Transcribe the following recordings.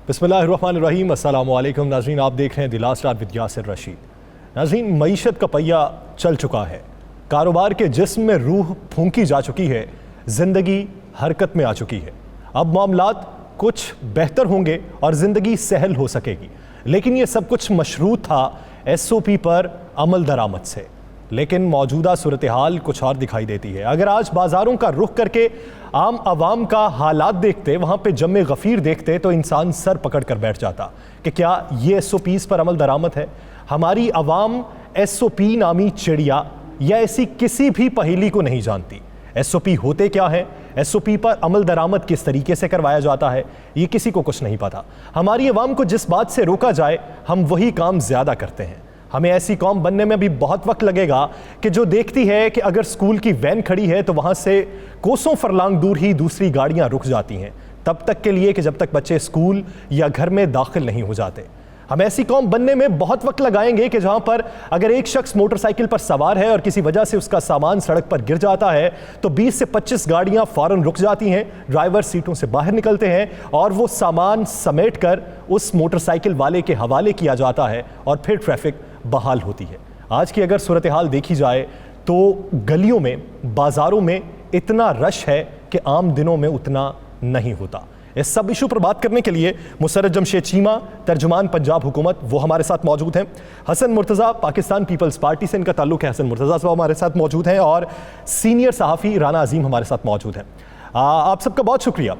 बिस्मिल्लाहिर्रहमानिर्रहीम, अस्सलामु अलैकुम नाज़रीन, आप देख रहे हैं the last hour with Yasir Rashid. नाज़रीन, मईशत का पहिया चल चुका है, कारोबार के जिस्म में रूह फूंकी जा चुकी है, ज़िंदगी हरकत में आ चुकी है। अब मामलात कुछ बेहतर होंगे और ज़िंदगी सहल हो सकेगी, लेकिन ये सब कुछ मशरूत था SOP पर अमल दरामद से। लेकिन मौजूदा सूरत हाल कुछ और दिखाई देती है। अगर आज बाज़ारों का रुख करके आम आवाम का हालात देखते, वहाँ पे जमे गफ़ीर देखते, तो इंसान सर पकड़ कर बैठ जाता कि क्या ये SOPs पर अमल दरामद है। हमारी आवाम SOP नामी चिड़िया या ऐसी किसी भी पहेली को नहीं जानती। SOP होते क्या है, SOP पर अमल दरामद किस तरीके से करवाया जाता है, ये किसी को कुछ नहीं पता। हमारी आवाम को जिस बात से रोका जाए, हम वही काम ज़्यादा करते हैं। हमें ऐसी कौम बनने में भी बहुत वक्त लगेगा कि जो देखती है कि अगर स्कूल की वैन खड़ी है तो वहाँ से कोसों फरलांग दूर ही दूसरी गाड़ियाँ रुक जाती हैं, तब तक के लिए कि जब तक बच्चे स्कूल या घर में दाखिल नहीं हो जाते। हम ऐसी कौम बनने में बहुत वक्त लगाएंगे कि जहाँ पर अगर एक शख्स मोटरसाइकिल पर सवार है और किसी वजह से उसका सामान सड़क पर गिर जाता है तो 20 से 25 गाड़ियाँ फ़ौरन रुक जाती हैं, ड्राइवर सीटों से बाहर निकलते हैं और वो सामान समेट कर उस मोटरसाइकिल वाले के हवाले किया जाता है और फिर ट्रैफिक बहाल होती है। आज की अगर सूरत हाल देखी जाए तो गलियों में, बाज़ारों में इतना रश है कि आम दिनों में उतना नहीं होता। इस सब इशू पर बात करने के लिए मुसर्रत जमशेद चीमा, तर्जुमान पंजाब हुकूमत, वो हमारे साथ मौजूद हैं। हसन मुर्तज़ा, पाकिस्तान पीपल्स पार्टी से इनका ताल्लुक़ है, हसन मुर्तज़ा साहब हमारे साथ मौजूद हैं। और सीनियर सहाफ़ी राना अजीम हमारे साथ मौजूद हैं। आप सबका बहुत शुक्रिया।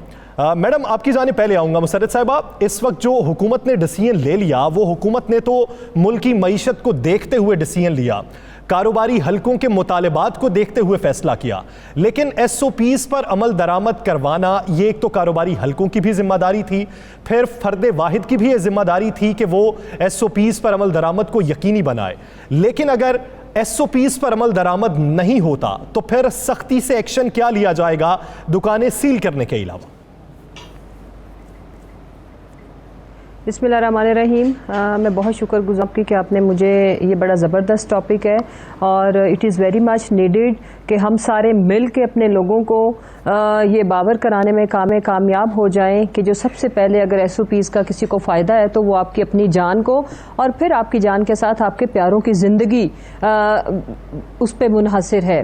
मैडम, आपकी जाने पहले आऊँगा। मुसर्रत साहिबा, इस वक्त जो हुकूमत ने डिसीजन ले लिया, वो हुकूमत ने तो मुल्क की मईशत को देखते हुए डिसीजन लिया, कारोबारी हलकों के मुतालबात को देखते हुए फैसला किया, लेकिन SOPs पर अमल दरामद करवाना ये एक तो कारोबारी हलकों की भी जिम्मेदारी थी, फिर फ़र्द वाहिद की भी ये जिम्मेदारी थी कि वो SOPs पर अमल दरामद को यकीनी बनाए। लेकिन अगर SOPs पर अमल दरामद नहीं होता तो फिर सख्ती से एक्शन क्या लिया जाएगा दुकानें सील करने के अलावा? बिस्मिल्लाहिर्रहमानिर्रहीम। मैं बहुत शुक्रगुज़ार की कि आपने मुझे, ये बड़ा ज़बरदस्त टॉपिक है और it is very much needed कि हम सारे मिल के अपने लोगों को ये बावर कराने में कामयाब हो जाएं कि जो सबसे पहले अगर SOPs का किसी को फ़ायदा है तो वो आपकी अपनी जान को और फिर आपकी जान के साथ आपके प्यारों की ज़िंदगी उस पर मुनहसर है।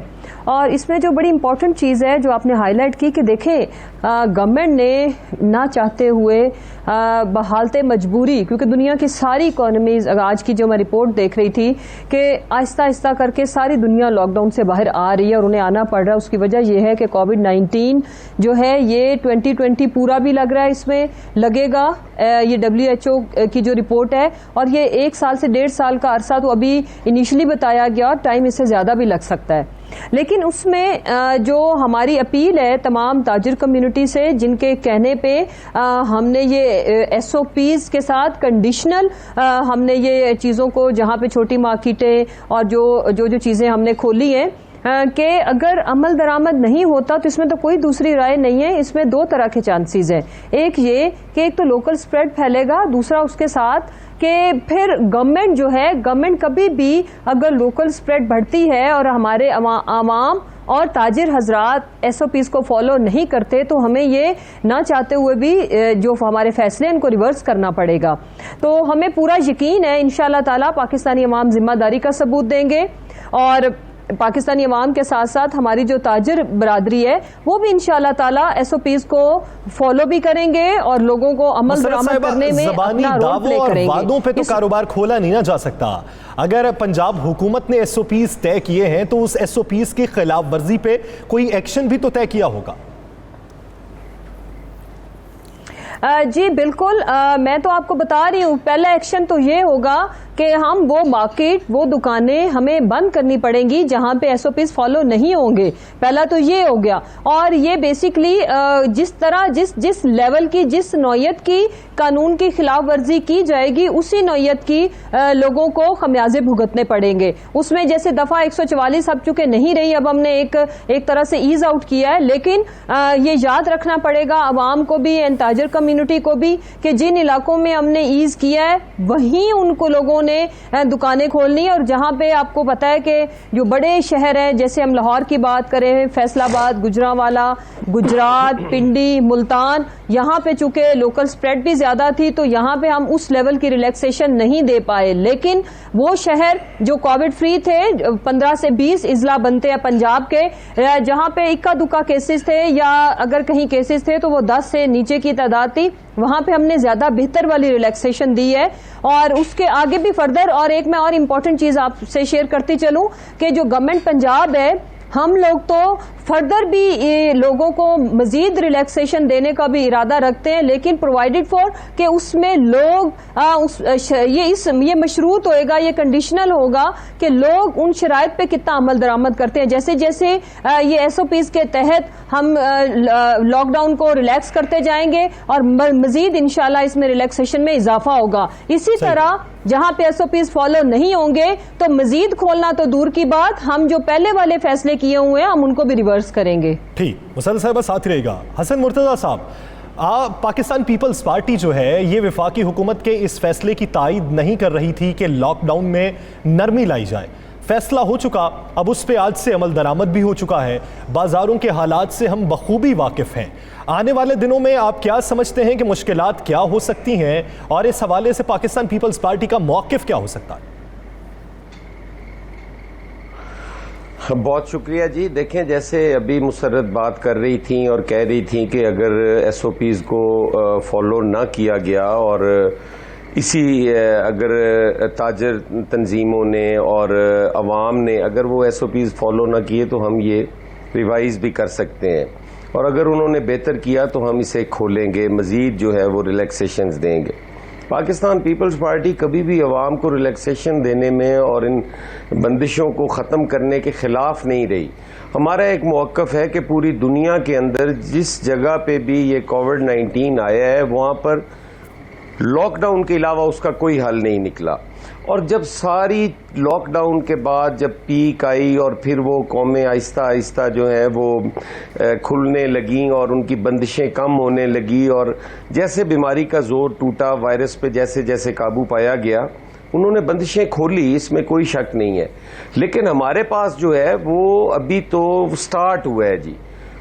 और इसमें जो बड़ी इम्पॉर्टेंट चीज़ है जो आपने हाईलाइट की कि देखें, गवर्नमेंट ने ना चाहते हुए बहालते मजबूरी, क्योंकि दुनिया की सारी इकोनॉमीज़, आज की जो मैं रिपोर्ट देख रही थी कि आहिस्ता आहिस्ता करके सारी दुनिया लॉकडाउन से बाहर आ रही है और उन्हें आना पड़ रहा है। उसकी वजह यह है कि कोविड-19 जो है ये 2020 पूरा भी लग रहा है, इसमें लगेगा। ये WHO की जो रिपोर्ट है और ये 1 साल से 1.5 साल का अरसा तो अभी इनिशियली बताया गया, टाइम इससे ज़्यादा भी लग सकता है। लेकिन उसमें जो हमारी अपील है तमाम ताजिर कम्युनिटी से, जिनके कहने पे हमने ये SOPs के साथ कंडीशनल हमने ये चीज़ों को, जहाँ पे छोटी मार्केटें और जो चीज़ें हमने खोली हैं, कि अगर अमल दरामद नहीं होता तो इसमें तो कोई दूसरी राय नहीं है। इसमें 2 तरह के चांसेस हैं। एक ये कि एक तो लोकल स्प्रेड फैलेगा, दूसरा उसके साथ कि फिर गवर्नमेंट जो है, गवर्नमेंट कभी भी अगर लोकल स्प्रेड बढ़ती है और हमारे आवाम और ताजिर हजरात SOPs को फॉलो नहीं करते तो हमें ये ना चाहते हुए भी जो हमारे फैसले इनको रिवर्स करना पड़ेगा। तो हमें पूरा यकीन है इंशाअल्लाह ताला पाकिस्तानी अवाम जिम्मेदारी का सबूत देंगे और पाकिस्तानी अवाम के साथ साथ हमारी जो ताजिर बरादरी है वो भी इंशाअल्लाह ताला SOPs को फॉलो भी करेंगे और लोगों को अमल दरामद करने में अपना रोल प्ले करेंगे। वादों पे तो कारोबार खोला नहीं ना जा सकता। अगर पंजाब हुकूमत ने SOPs तय किए हैं तो उस SOPs की खिलाफ वर्जी पे कोई एक्शन भी तो तय किया होगा। जी बिल्कुल, मैं तो आपको बता रही हूँ, पहला एक्शन तो ये होगा कि हम वो मार्केट, वो दुकानें हमें बंद करनी पड़ेंगी जहां पे SOPs फॉलो नहीं होंगे। पहला तो ये हो गया। और ये बेसिकली जिस तरह जिस लेवल की, जिस नौयत की कानून की खिलाफ वर्जी की जाएगी, उसी नौयत की लोगों को खमियाजे भुगतने पड़ेंगे। उसमें जैसे दफा 144 अब चुके नहीं रही, अब हमने एक तरह से ईज आउट किया है, लेकिन ये याद रखना पड़ेगा अवाम को भी एंड ताजिर कम्युनिटी को भी कि जिन इलाकों में हमने ईज किया है वहीं उनको लोगों ने दुकानें खोलनी है। और जहां पे आपको पता है कि जो बड़े शहर हैं, जैसे हम लाहौर की बात करें, फैसलाबाद, गुजरांवाला, गुजरात, पिंडी, मुल्तान, यहाँ पे चूंकि लोकल स्प्रेड भी ज्यादा थी तो यहाँ पे हम उस लेवल की रिलैक्सेशन नहीं दे पाए। लेकिन वो शहर जो कोविड फ्री थे, 15 से 20 इजला बनते हैं पंजाब के, जहाँ पे इक्का दुक्का केसेस थे या अगर कहीं केसेस थे तो वो 10 से नीचे की तादाद थी, वहां पे हमने ज्यादा बेहतर वाली रिलैक्सेशन दी है। और उसके आगे भी फर्दर, और एक मैं और इम्पोर्टेंट चीज आपसे शेयर करती चलूं कि जो गवर्नमेंट पंजाब है, हम लोग तो फर्दर भी लोगों को मजीद रिलैक्सेशन देने का भी इरादा रखते हैं, लेकिन प्रोवाइडेड फॉर कि उसमें लोग ये मशरूत होएगा, ये कंडीशनल होगा कि लोग उन शराइत पे कितना अमल दरामद करते हैं। जैसे जैसे ये एसओपीज के तहत हम लॉकडाउन को रिलैक्स करते जाएंगे और मजीद इंशाल्लाह इसमें रिलैक्सेशन में इजाफा होगा। इसी तरह जहां पे एसओपीज फॉलो नहीं होंगे तो मजीद खोलना तो दूर की बात, हम जो पहले वाले फैसले किए हुए हैं हम उनको भी रिवर्स करेंगे। ठीक, मुसरत साहब साथ ही रहेगा। हसन मुर्तजा साहब, पाकिस्तान पीपल्स पार्टी जो है ये वफाकी हुकूमत के इस फैसले की तायद नहीं कर रही थी कि लॉकडाउन में नरमी लाई जाए। फैसला हो चुका, अब उस पर आज से अमल दरामद भी हो चुका है। बाजारों के हालात से हम बखूबी वाकिफ हैं। आने वाले दिनों में आप क्या समझते हैं कि मुश्किलात क्या हो सकती हैं और इस हवाले से पाकिस्तान पीपल्स पार्टी का मौक़िफ़ क्या हो सकता है? बहुत शुक्रिया जी। देखें, जैसे अभी मुसर्रत बात कर रही थी और कह रही थी कि अगर एसओपीज़ को फॉलो ना किया गया और इसी अगर ताजर तंजीमों ने और अवाम ने अगर वो एसओपीज़ फॉलो ना किए तो हम ये रिवाइज़ भी कर सकते हैं, और अगर उन्होंने बेहतर किया तो हम इसे खोलेंगे, मज़ीद जो है वो रिलैक्सेशंस देंगे। पाकिस्तान पीपल्स पार्टी कभी भी अवाम को रिलैक्सेशन देने में और इन बंदिशों को ख़त्म करने के ख़िलाफ़ नहीं रही। हमारा एक मौक़िफ़ है कि पूरी दुनिया के अंदर जिस जगह पे भी ये कोविड-19 आया है वहाँ पर लॉकडाउन के अलावा उसका कोई हल नहीं निकला। और जब सारी लॉकडाउन के बाद जब पीक आई और फिर वो कौमें आहिस्ता आहिस्ता जो है वो खुलने लगी और उनकी बंदिशें कम होने लगी और जैसे बीमारी का जोर टूटा, वायरस पे जैसे जैसे काबू पाया गया, उन्होंने बंदिशें खोली, इसमें कोई शक नहीं है। लेकिन हमारे पास जो है वो अभी तो स्टार्ट हुआ है जी।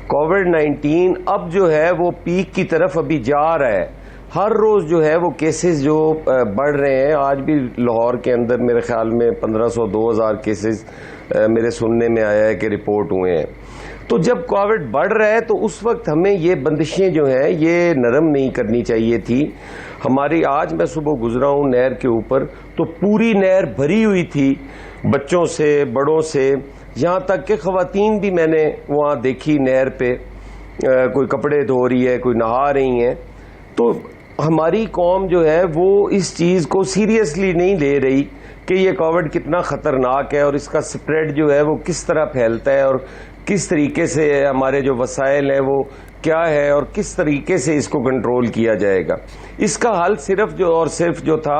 कोविड-19 अब जो है वो पीक की तरफ अभी जा रहा है। हर रोज़ जो है वो केसेस जो बढ़ रहे हैं। आज भी लाहौर के अंदर मेरे ख्याल में 1500-2000 केसेस मेरे सुनने में आया है कि रिपोर्ट हुए हैं। तो जब कोविड बढ़ रहा है तो उस वक्त हमें ये बंदिशें जो हैं ये नरम नहीं करनी चाहिए थी हमारी। आज मैं सुबह गुजरा हूँ नहर के ऊपर, तो पूरी नहर भरी हुई थी बच्चों से, बड़ों से, यहाँ तक कि ख़वातीन भी मैंने वहाँ देखी नहर पे, कोई कपड़े धो रही है, कोई नहा रही हैं। तो हमारी कौम जो है वो इस चीज़ को सीरियसली नहीं ले रही कि ये कोविड कितना ख़तरनाक है और इसका स्प्रेड जो है वो किस तरह फैलता है और किस तरीके से हमारे जो वसाइल हैं वो क्या है और किस तरीके से इसको कंट्रोल किया जाएगा। इसका हल सिर्फ जो था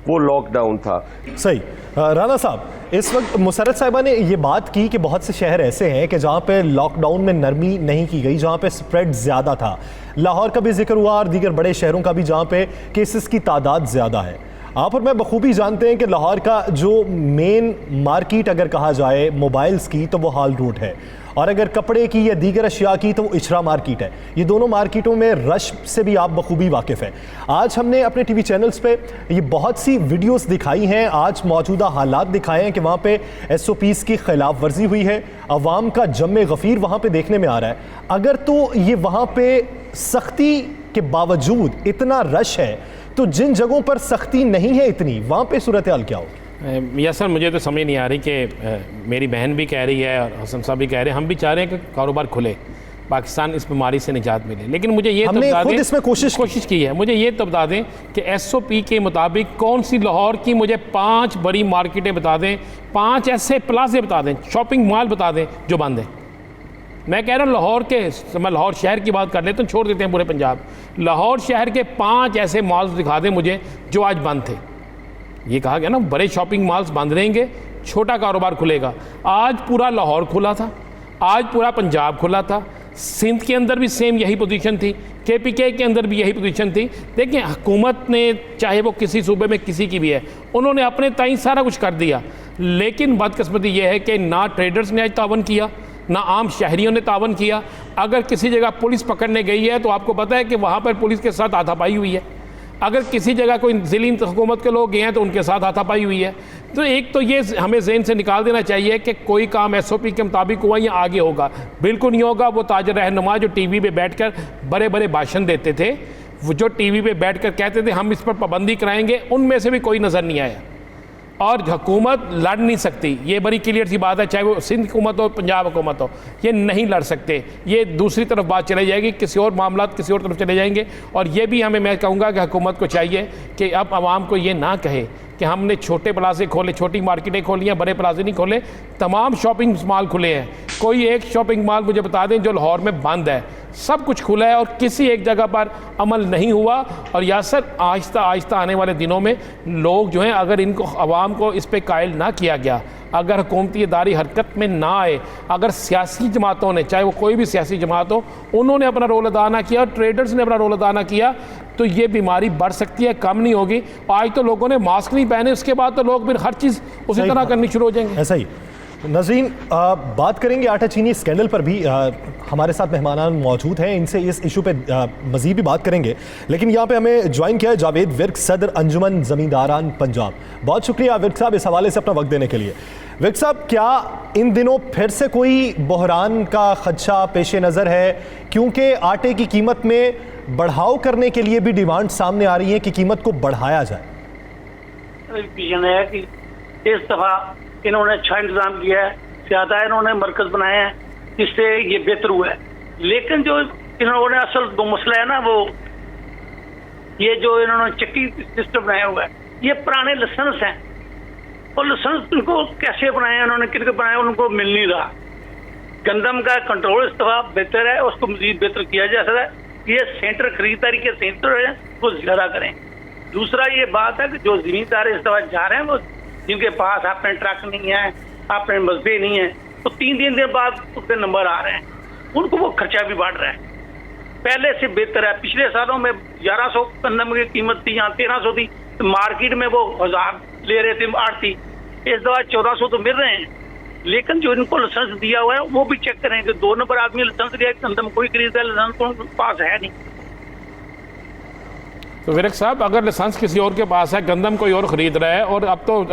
वो लॉकडाउन था। सही। राना साहब, इस वक्त मुसर्रत साहिबा ने ये बात की कि बहुत से शहर ऐसे हैं कि जहाँ पे लॉकडाउन में नरमी नहीं की गई, जहाँ पे स्प्रेड ज़्यादा था। लाहौर का भी जिक्र हुआ और दीगर बड़े शहरों का भी जहाँ पे केसेस की तादाद ज़्यादा है। आप और मैं बखूबी जानते हैं कि लाहौर का जो मेन मार्केट अगर कहा जाए मोबाइल्स की तो वो हाल रोड है, और अगर कपड़े की या दीगर अशिया की तो वो इचरा मार्केट है। ये दोनों मार्केटों में रश से भी आप बखूबी वाकिफ़ हैं। आज हमने अपने टीवी चैनल्स पे ये बहुत सी वीडियोस दिखाई हैं, आज मौजूदा हालात दिखाए हैं कि वहाँ पे एसओपीज़ की खिलाफ वर्जी हुई है, अवाम का जम्मे गफ़ीर वहाँ पे देखने में आ रहा है। अगर तो ये वहाँ पे सख्ती के बावजूद इतना रश है तो जिन जगहों पर सख्ती नहीं है इतनी, वहाँ पे सूरत हाल क्या होगी? यस सर, मुझे तो समझ नहीं आ रही कि मेरी बहन भी कह रही है और हसन साहब भी कह रहे हैं, हम भी चाह रहे हैं कि कारोबार खुले, पाकिस्तान इस बीमारी से निजात मिले। लेकिन मुझे ये हमने तो बता खुद दें, इसमें कोशिश की है, मुझे ये तो बता दें कि एसओपी के मुताबिक कौन सी लाहौर की मुझे 5 बड़ी मार्केटें बता दें, 5 ऐसे प्लाजे बता दें, शॉपिंग मॉल बता दें जो बंद हैं। मैं कह रहा हूँ लाहौर के, मैं लाहौर शहर की बात कर लेता हूँ, छोड़ देते हैं पूरे पंजाब। लाहौर शहर के 5 ऐसे मॉल्स दिखा दें मुझे जो आज बंद थे। ये कहा गया ना बड़े शॉपिंग मॉल्स बंद रहेंगे, छोटा कारोबार खुलेगा। आज पूरा लाहौर खुला था, आज पूरा पंजाब खुला था, सिंध के अंदर भी सेम यही पोजीशन थी, केपीके के अंदर भी यही पोजीशन थी। देखिए हुकूमत ने, चाहे वो किसी सूबे में किसी की भी है, उन्होंने अपने ताईं सारा कुछ कर दिया। लेकिन बदकिस्मती ये है कि ना ट्रेडर्स ने आज तावन किया, ना आम शहरियों ने तावन किया। अगर किसी जगह पुलिस पकड़ने गई है तो आपको पता है कि वहाँ पर पुलिस के साथ हाथापाई हुई है। अगर किसी जगह कोई ज़िली हुकूमत के लोग गए हैं तो उनके साथ हाथापाई हुई है। तो एक तो ये हमें ज़हन से निकाल देना चाहिए कि कोई काम SOP के मुताबिक हुआ या आगे होगा, बिल्कुल नहीं होगा। वो ताजर रहनुमा जो TV पे बैठकर बड़े बड़े भाषण देते थे, वो जो TV पे बैठकर कहते थे हम इस पर पाबंदी कराएंगे, उनमें से भी कोई नज़र नहीं आया। और हुकूमत लड़ नहीं सकती, ये बड़ी क्लियर सी बात है, चाहे वो सिंध हुकूमत हो, पंजाब हुकूमत हो, ये नहीं लड़ सकते। ये दूसरी तरफ बात चली जाएगी, किसी और मामला किसी और तरफ चले जाएंगे। और ये भी मैं कहूँगा कि हुकूमत को चाहिए कि अब आवाम को ये ना कहे कि हमने छोटे प्लाजे खोले, छोटी मार्केटें खोली हैं, बड़े प्लाजे नहीं खोले। तमाम शॉपिंग मॉल खुले हैं। कोई एक शॉपिंग मॉल मुझे बता दें जो लाहौर में बंद है, सब कुछ खुला है और किसी एक जगह पर अमल नहीं हुआ। और यासर आहिस्ता आहिस्ता आने वाले दिनों में लोग जो हैं, अगर इनको आवाम को इस पे कायल ना किया गया, अगर हुकूमती इदारी हरकत में ना आए, अगर सियासी जमातों ने, चाहे वो कोई भी सियासी जमात हो, उन्होंने अपना रोल अदा ना किया, ट्रेडर्स ने अपना रोल अदा ना किया, तो ये बीमारी बढ़ सकती है, कम नहीं होगी। आज तो लोगों ने मास्क नहीं पहने, उसके बाद तो लोग फिर हर चीज़ उसी तरह करनी शुरू हो जाएंगे। ऐसा ही नज़रीन, बात करेंगे आटा चीनी स्कैंडल पर भी। हमारे साथ मेहमान मौजूद हैं, इनसे इस इशू पे मज़ीद भी बात करेंगे। लेकिन यहाँ पे हमें ज्वाइन किया है जावेद विर्क, सदर अंजुमन ज़मींदारान पंजाब। बहुत शुक्रिया विर्क साहब इस हवाले से अपना वक्त देने के लिए। विर्क साहब, क्या इन दिनों फिर से कोई बहरान का खदशा पेश नज़र है, क्योंकि आटे की कीमत में बढ़ाव करने के लिए भी डिमांड सामने आ रही है कि कीमत को बढ़ाया जाए? इस दफ़ा इन्होंने अच्छा इंतजाम किया है, ज़्यादा इन्होंने मरकज़ बनाए हैं, जिससे ये बेहतर हुआ है। लेकिन जो इन्होंने असल दो मसला है ना, वो ये जो इन्होंने चक्की सिस्टम बनाया हुआ है, ये पुराने लाइसेंस हैं और लाइसेंस उनको कैसे बनाए हैं, उन्होंने कितने बनाए, उनको मिल नहीं रहा। गंदम का कंट्रोल इस दफ़ा बेहतर है, उसको मजीद बेहतर किया जा सकता है। ये सेंटर खरीदारी के सेंटर है, वो ज़्यादा करें। दूसरा ये बात है कि जो ज़मींदार इस दफ़ा जा रहे हैं, वो जिनके पास अपने ट्रक नहीं है, अपने मसबे नहीं है, तो 3 दिन बाद उसके नंबर आ रहे हैं, उनको वो खर्चा भी बढ़ रहा है। पहले से बेहतर है। पिछले सालों में 1100 गंदम की कीमत थी, यहाँ 1300 थी, तो मार्केट में वो 1000 ले रहे थे आड़ती। इस दफा 1400 तो मिल रहे हैं। लेकिन जो इनको लाइसेंस दिया हुआ है वो भी चेक करें कि 2 नंबर आदमी लाइसेंस लिया, गंदम कोई खरीदा है, लाइसेंस तो पास है नहीं। तो विरक साहब, अगर लाइसेंस किसी और के पास है, गंदम कोई और ख़रीद रहा है, और अब तो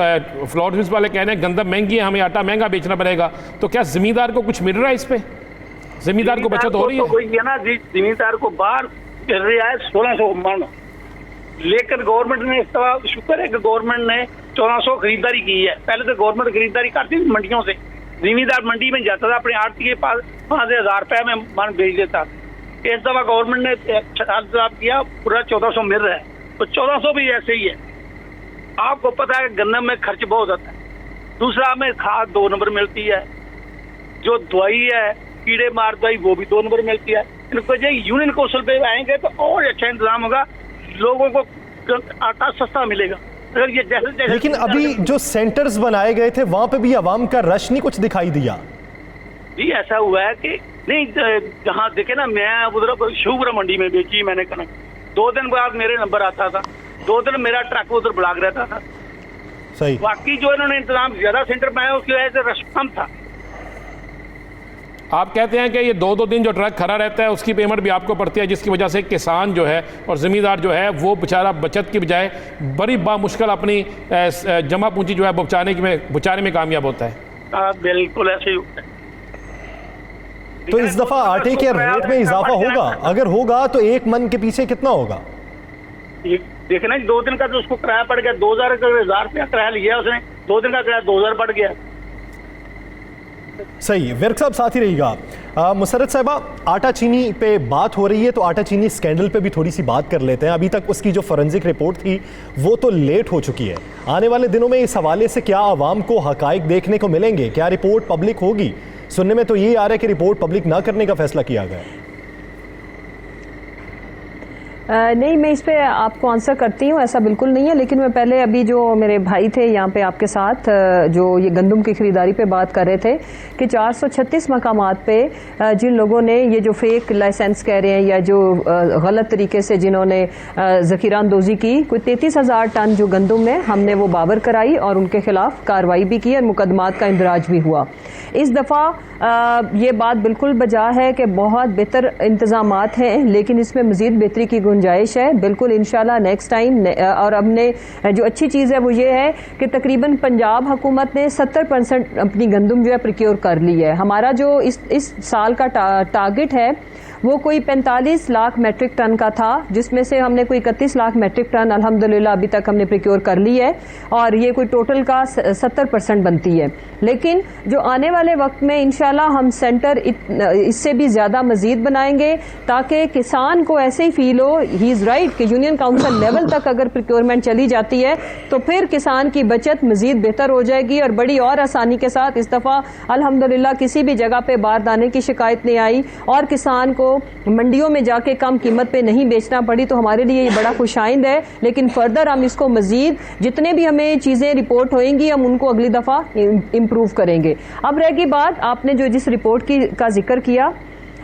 फ्लोर मिल्स वाले कह रहे हैं गंदम महंगी है, हमें आटा महंगा बेचना पड़ेगा, तो क्या ज़मींदार को कुछ मिल रहा है इस पर? ज़मींदार को बचत हो रही है? वही है ना जी, ज़मींदार को बाहर मिल रहा है 1600 मन, लेकिन गवर्नमेंट ने इस तरह, शुक्र है कि गवर्नमेंट ने 1400 खरीदारी की है। पहले तो गवर्नमेंट खरीदारी करती थी मंडियों से, ज़मींदार मंडी में जाता था, अपने आड़ती के पास 5000 रुपये में मन बेच देता। इस दफा गवर्नमेंट ने किया, पूरा 1400 मिल रहा है, तो 1400 भी ऐसे ही है। आपको पता है गन्नम में खर्च बहुत होता है। दूसरा हमें खाद 2 नंबर मिलती है, जो दवाई है कीड़े मार दवाई वो भी 2 नंबर मिलती है। इनको जो यूनियन कौंसिल पे आएंगे तो और अच्छा इंतजाम होगा, लोगों को आटा सस्ता मिलेगा। अगर ये जैसे लेकिन अभी जो सेंटर्स बनाए गए थे वहां पे भी आवाम का रश नहीं कुछ दिखाई दिया जी। ऐसा हुआ है कि नहीं, जहाँ देखे ना, मैं उधर शिवपुरा मंडी में बेची मैंने कनक, 2 दिन बाद मेरे नंबर आता था, 2 दिन मेरा ट्रक उधर ब्लॉक रहता था। सही। बाकी जो इन्होंने इंतजाम ज्यादा सेंटर बनाया उसकी वजह से रश कम था। आप कहते हैं कि ये 2-2 दिन जो ट्रक खड़ा रहता है उसकी पेमेंट भी आपको पड़ती है, जिसकी वजह से किसान जो है और ज़मींदार जो है वो बेचारा बचत की बजाय बड़ी बामुश्किल अपनी जमा पूंजी जो है बचाने में कामयाब होता है। बिल्कुल ऐसे ही होता है। तो इस दफा आटे के रेट में इजाफा होगा? अगर होगा तो 1 मन के पीछे कितना होगा? देखना 2 दिन का तो उसको किराया पड़ गया, 2000 रुपया किराया लिया उसने, 2 दिन का किराया 2000 पड़ गया। सही। विर्क साहब साथ ही रहिएगा। मुसर्रत साहिबा, आटा चीनी पे बात हो रही है तो आटा चीनी स्कैंडल पे भी थोड़ी सी बात कर लेते हैं। अभी तक उसकी जो फॉरेंसिक रिपोर्ट थी वो तो लेट हो चुकी है। आने वाले दिनों में इस हवाले से क्या आवाम को हकाइक देखने को मिलेंगे? क्या रिपोर्ट पब्लिक होगी? सुनने में तो ये आ रहा है कि रिपोर्ट पब्लिक ना करने का फैसला किया गया है। नहीं, मैं इस पे आपको आंसर करती हूँ, ऐसा बिल्कुल नहीं है। लेकिन मैं पहले अभी जो मेरे भाई थे यहाँ पे आपके साथ जो ये गंदम की खरीदारी पे बात कर रहे थे कि 436 मकामात पे जिन लोगों ने ये जो फेक लाइसेंस कह रहे हैं या जो गलत तरीके से जिन्होंने ज़ख़ीरा अंदोज़ी की, कोई 33,000 टन जो गंदम है हमने वो बावर कराई और उनके खिलाफ कार्रवाई भी की और मुकदमात का इंदराज भी हुआ। इस दफ़ा ये बात बिल्कुल बजा है कि बहुत बेहतर इंतजामात हैं, लेकिन इसमें मज़ीद बेहतरी की गुंजाइश है। बिल्कुल इंशाल्लाह नेक्स्ट टाइम। और हमने जो अच्छी चीज़ है वो ये है कि तकरीबन पंजाब हुकूमत ने 70% अपनी गंदम जो है प्रिक्योर कर ली है। हमारा जो इस साल का टारगेट है वो कोई 45 लाख मेट्रिक टन का था, जिसमें से हमने कोई 31 लाख मेट्रिक टन अल्हम्दुलिल्लाह अभी तक हमने प्रिक्योर कर ली है और ये कोई टोटल का 70% बनती है। लेकिन जो आने वाले वक्त में इंशाल्लाह हम सेंटर इससे भी ज़्यादा मज़ीद बनाएंगे ताकि किसान को ऐसे ही फील हो, ही इज़ राइट, कि यूनियन काउंसिल लेवल तक अगर प्रिक्योरमेंट चली जाती है तो फिर किसान की बचत मज़ीद बेहतर हो जाएगी और बड़ी और आसानी के साथ। इस दफ़ा अल्हम्दुलिल्लाह किसी भी जगह पे बारदाने की शिकायत नहीं आई और किसान को मंडियों में जाके कम कीमत पे नहीं बेचना पड़ी, तो हमारे लिए ये बड़ा खुशाइंद है। लेकिन फर्दर हम इसको मजीद जितने भी हमें चीज़ें रिपोर्ट होएंगी हम उनको अगली दफ़ा इम्प्रूव करेंगे। अब रहेगी बात, आपने जो जिस रिपोर्ट का जिक्र किया,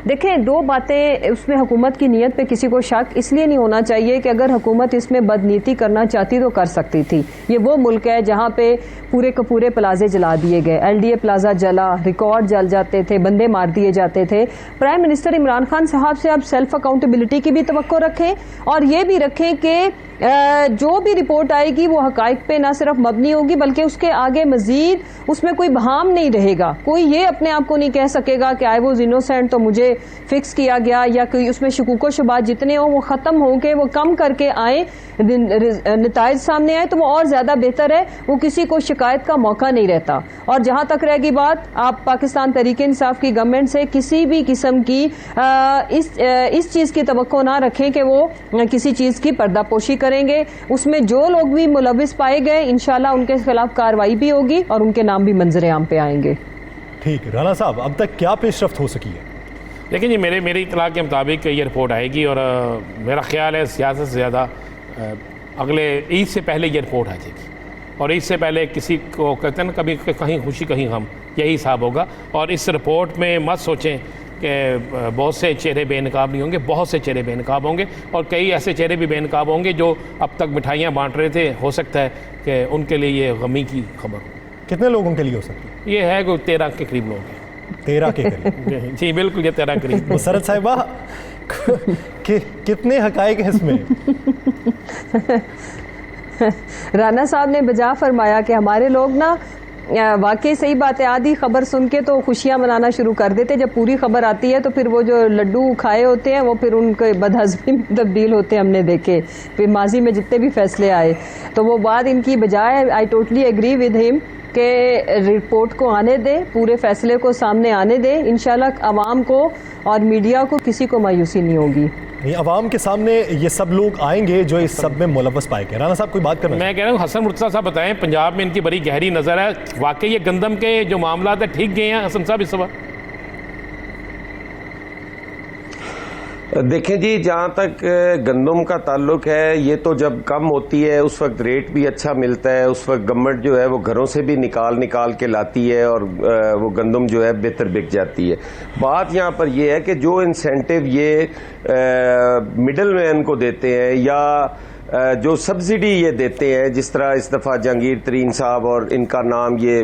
देखें दो बातें, उसमें हुकूमत की नीयत पे किसी को शक इसलिए नहीं होना चाहिए कि अगर हुकूमत इसमें बदनीति करना चाहती तो कर सकती थी। ये वो मुल्क है जहाँ पे पूरे के पूरे प्लाजे जला दिए गए, LDA प्लाजा जला, रिकॉर्ड जल जाते थे, बंदे मार दिए जाते थे। प्राइम मिनिस्टर इमरान खान साहब से आप सेल्फ अकाउंटेबिलिटी की भी तवक्को रखें और ये भी रखें कि जो भी रिपोर्ट आएगी वो हकाइक पे ना सिर्फ मबनी होगी बल्कि उसके आगे मजीद उसमें कोई बहाम नहीं रहेगा। कोई ये अपने आप को नहीं कह सकेगा कि आई वॉज इनोसेंट तो मुझे फिक्स किया गया, या कोई उसमें शुकूको शुबात जितने हो वो ख़त्म हो के वो कम करके आए, नताइज सामने आए तो वो और ज़्यादा बेहतर है। वो किसी को शिकायत का मौका नहीं रहता। और जहाँ तक रहेगी बात, आप पाकिस्तान तहरीक इंसाफ की गवर्नमेंट से किसी भी किस्म की इस चीज़ की तवक्को ना रखें कि वो किसी चीज़ की पर्दापोशी करेंगे। उसमें जो लोग भी मुलविस पाए गए इंशाल्लाह उनके खिलाफ कार्रवाई भी होगी और उनके नाम भी मंजर आम पे आएंगे। ठीक, राना साहब अब तक क्या पेशरफ्त हो सकी है? लेकिन ये मेरी इतला के मुताबिक ये रिपोर्ट आएगी और मेरा ख्याल है ज़्यादा से ज़्यादा अगले ईद से पहले ये रिपोर्ट आ जाएगी और ईद से पहले किसी को कहते हैं ना कभी कहीं खुशी कहीं गम, यही हिसाब होगा। और इस रिपोर्ट में मत सोचें कि बहुत से चेहरे बेनकाब नहीं होंगे, बहुत से चेहरे बेनकाब होंगे और कई ऐसे चेहरे भी बेनकाब होंगे जो अब तक मिठाइयाँ बांट रहे थे, हो सकता है कि उनके लिए ये गमी की खबर हो। कितने लोगों के लिए हो सकती है? ये है कोई 13 के करीब लोग हैं। 13 के करीब? जी बिल्कुल, ये 13 के करीब। मुसरत साहिबा कितने हकायक हैं इसमें? राना साहब ने बजा फरमाया कि हमारे लोग ना वाकई सही बात है, आधी खबर सुन के तो खुशियां मनाना शुरू कर देते, जब पूरी खबर आती है तो फिर वो जो लड्डू खाए होते हैं वो फिर उनके बदहज़मी में तब्दील होते हैं। हमने देखे फिर माजी में जितने भी फैसले आए तो वो बात इनकी बजाय, I totally agree with him कि रिपोर्ट को आने दें, पूरे फैसले को सामने आने दें। इंशाल्लाह आवाम को और मीडिया को किसी को मायूसी नहीं होगी। अवाम के सामने ये सब लोग आएंगे जो इस सब में मुलव्वस पाए गए। राना साहब कोई बात करना? मैं कह रहा हूँ हसन मुर्तज़ा साहब बताएं, पंजाब में इनकी बड़ी गहरी नज़र है, वाकई ये गंदम के जो मामला है ठीक गए हैं हसन साहब इस वक्त? देखें जी, जहाँ तक गंदम का ताल्लुक है, ये तो जब कम होती है उस वक्त रेट भी अच्छा मिलता है, उस वक्त गवर्नमेंट जो है वो घरों से भी निकाल के लाती है और वो गंदम जो है बेहतर बिक जाती है। बात यहाँ पर ये है कि जो इंसेंटिव ये मिडल मैन को देते हैं या जो सब्सिडी ये देते हैं, जिस तरह इस दफ़ा जहांगीर तरीन साहब और इनका नाम ये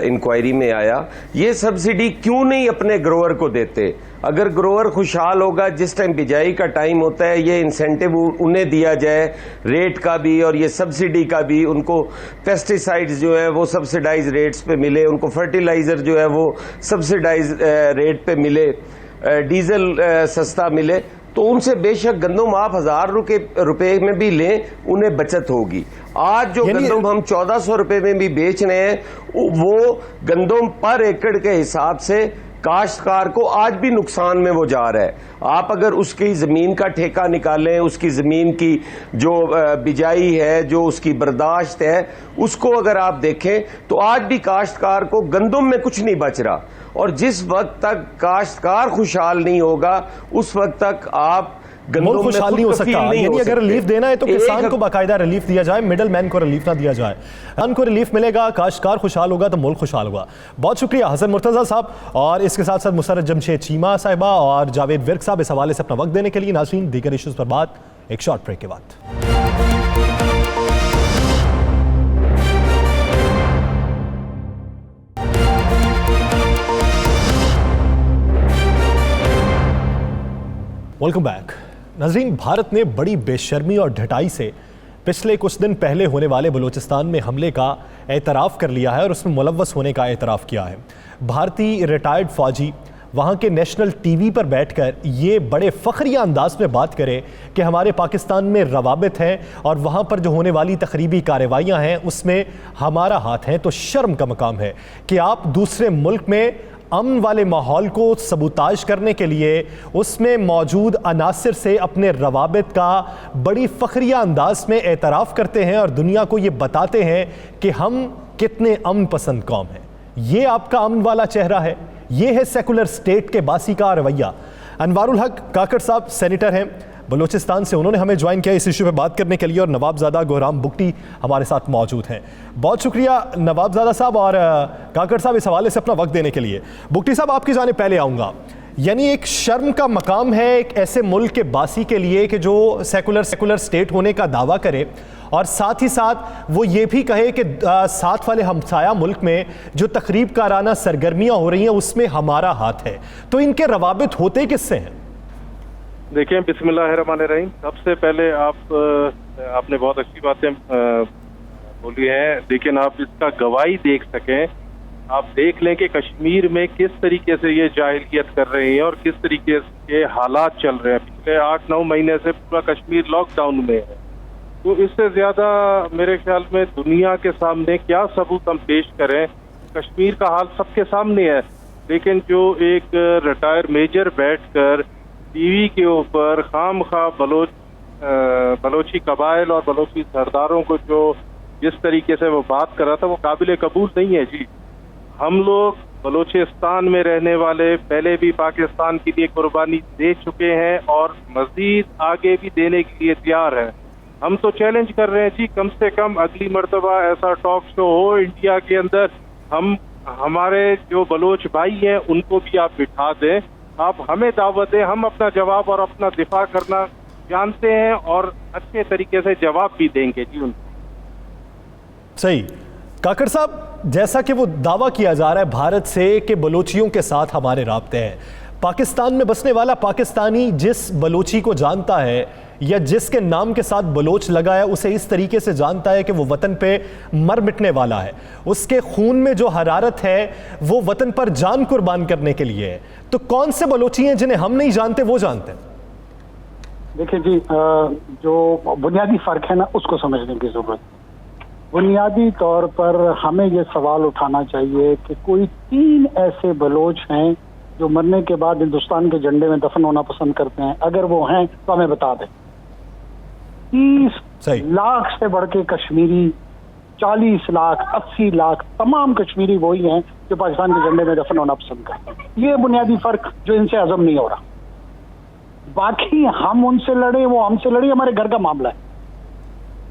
इंक्वायरी में आया, ये सब्सिडी क्यों नहीं अपने ग्रोअर को देते? अगर ग्रोअर खुशहाल होगा, जिस टाइम बिजाई का टाइम होता है ये इंसेंटिव उन्हें दिया जाए, रेट का भी और ये सब्सिडी का भी। उनको पेस्टिसाइड्स जो है वो सब्सिडाइज रेट्स पे मिले, उनको फर्टिलाइजर जो है वो सब्सिडाइज रेट पे मिले, डीजल सस्ता मिले, तो उनसे बेशक गंदम आप 1000 रुपए में भी लें, उन्हें बचत होगी। आज जो गंदम हम 1400 रुपए में भी बेच रहे हैं वो गंदम पर एकड़ के हिसाब से काश्तकार को आज भी नुकसान में वो जा रहा है। आप अगर उसकी जमीन का ठेका निकालें, उसकी जमीन की जो बिजाई है, जो उसकी बर्दाश्त है, उसको अगर आप देखें तो आज भी काश्तकार को गंदम में कुछ नहीं बच रहा। और जिस वक्त तक काश्तकार खुशहाल नहीं होगा उस वक्त तक आप गंदम मुल्क में खुशहाल खुद नहीं हो कफील सकता। नहीं यानी हो अगर सकते। रिलीफ देना है तो एक- किसान को बाकायदा रिलीफ दिया जाए, मिडल मैन को रिलीफ ना दिया जाए। किसान को रिलीफ मिलेगा, काश्तकार खुशहाल होगा तो मुल्क खुशहाल होगा। बहुत शुक्रिया हसन मुर्तज़ा साहब, और इसके साथ साथ मुसर्रत जमशेद चीमा साहिबा और जावेद विर्क साहब इस हवाले से अपना वक्त देने के लिए। नाज़रीन, दीगर इश्यूज़ पर बात एक शॉर्ट ब्रेक के बाद। Welcome back. नाज़रीन, भारत ने बड़ी बेशर्मी और ढिठाई से पिछले कुछ दिन पहले होने वाले बलूचिस्तान में हमले का एतराफ़ कर लिया है और उसमें मुलव्वस होने का एतराफ़ किया है। भारतीय रिटायर्ड फ़ौजी वहाँ के नेशनल टीवी पर बैठकर ये बड़े फ़ख्रिया अंदाज में बात करें कि हमारे पाकिस्तान में रवाबित हैं और वहाँ पर जो होने वाली तखरीबी कार्रवाइयाँ हैं उसमें हमारा हाथ है, तो शर्म का मकाम है कि आप दूसरे मुल्क में अमन वाले माहौल को सबूताज करने के लिए उसमें मौजूद अनासर से अपने रवाबित का बड़ी फ़ख्रिया अंदाज में एतराफ़ करते हैं और दुनिया को ये बताते हैं कि हम कितने अमन पसंद कौम हैं। ये आपका अमन वाला चेहरा है, ये है सेकुलर स्टेट के बासी का रवैया। अनवारुल हक काकड़ साहब सेनेटर हैं बलूचिस्तान से, उन्होंने हमें ज्वाइन किया इस इशू पे बात करने के लिए, और नवाबजादा गोहराम बुगटी हमारे साथ मौजूद हैं। बहुत शुक्रिया नवाबजादा साहब और काकड़ साहब इस हवाले से अपना वक्त देने के लिए। बुगटी साहब, आपकी जाने पहले आऊँगा। यानी एक शर्म का मकाम है एक ऐसे मुल्क के बासी के लिए कि जो सेकुलर स्टेट होने का दावा करे और साथ ही साथ वो ये भी कहे कि साथ वाले हमसाया मुल्क में जो तकरीब काराना सरगर्मियाँ हो रही हैं उसमें हमारा हाथ है। तो इनके रवाबित होते किससे हैं? देखिए, बिस्मिल्लाहिर्रहमानिर्रहीम। सबसे पहले आपने बहुत अच्छी बातें बोली हैं, लेकिन आप इसका गवाही देख सकें, आप देख लें कि कश्मीर में किस तरीके से ये जाहिलियत कर रहे हैं और किस तरीके के हालात चल रहे हैं। पिछले 8-9 महीने से पूरा कश्मीर लॉकडाउन में है। तो इससे ज़्यादा मेरे ख्याल में दुनिया के सामने क्या सबूत हम पेश करें। कश्मीर का हाल सबके सामने है, लेकिन जो एक रिटायर मेजर बैठकर टीवी के ऊपर खामखा बलोची कबाइल और बलोची सरदारों को जो जिस तरीके से वो बात कर रहा था, वो काबिल कबूल नहीं है जी। हम लोग बलूचिस्तान में रहने वाले पहले भी पाकिस्तान के लिए कुर्बानी दे चुके हैं और मजीद आगे भी देने के लिए तैयार हैं। हम तो चैलेंज कर रहे हैं जी, कम से कम अगली मर्तबा ऐसा टॉक शो हो इंडिया के अंदर, हम हमारे जो बलोच भाई हैं उनको भी आप बिठा दें, आप हमें दावत दें, हम अपना जवाब और अपना दिफा करना जानते हैं और अच्छे तरीके से जवाब भी देंगे जी उनको। सही। काकड़ साहब, जैसा कि वो दावा किया जा रहा है भारत से कि बलोचियों के साथ हमारे राब्ते हैं, पाकिस्तान में बसने वाला पाकिस्तानी जिस बलोची को जानता है या जिसके नाम के साथ बलोच लगा है उसे इस तरीके से जानता है कि वो वतन पे मर मिटने वाला है, उसके खून में जो हरारत है वो वतन पर जान कुर्बान करने के लिए है। तो कौन से बलोची हैं जिन्हें हम नहीं जानते वो जानते हैं? देखिए जी, जो बुनियादी फर्क है ना उसको समझने की जरूरत है। बुनियादी तौर पर हमें ये सवाल उठाना चाहिए कि कोई 3 ऐसे बलोच हैं जो मरने के बाद हिंदुस्तान के झंडे में दफन होना पसंद करते हैं। अगर वो हैं तो हमें बता दें। 30 लाख से बढ़ के कश्मीरी, 40 लाख, 80 लाख तमाम कश्मीरी वही हैं जो पाकिस्तान के झंडे में दफन होना पसंद करते हैं। ये बुनियादी फर्क जो इनसे हजम नहीं हो रहा। बाकी हम उनसे लड़े, वो हमसे लड़े, हमारे घर का मामला है।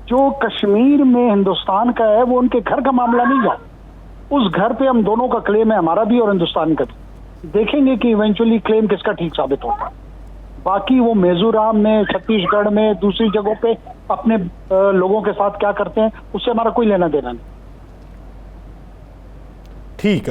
जो कश्मीर में हिंदुस्तान का है वो उनके घर का मामला नहीं है। उस घर पे हम दोनों का क्लेम है, हमारा भी और हिंदुस्तान का भी। देखेंगे कि इवेंचुअली क्लेम किसका ठीक साबित होता है। बाकी वो मिजोरम में, छत्तीसगढ़ में, दूसरी जगहों पे अपने लोगों के साथ क्या करते हैं उससे हमारा कोई लेना देना नहीं। ठीक।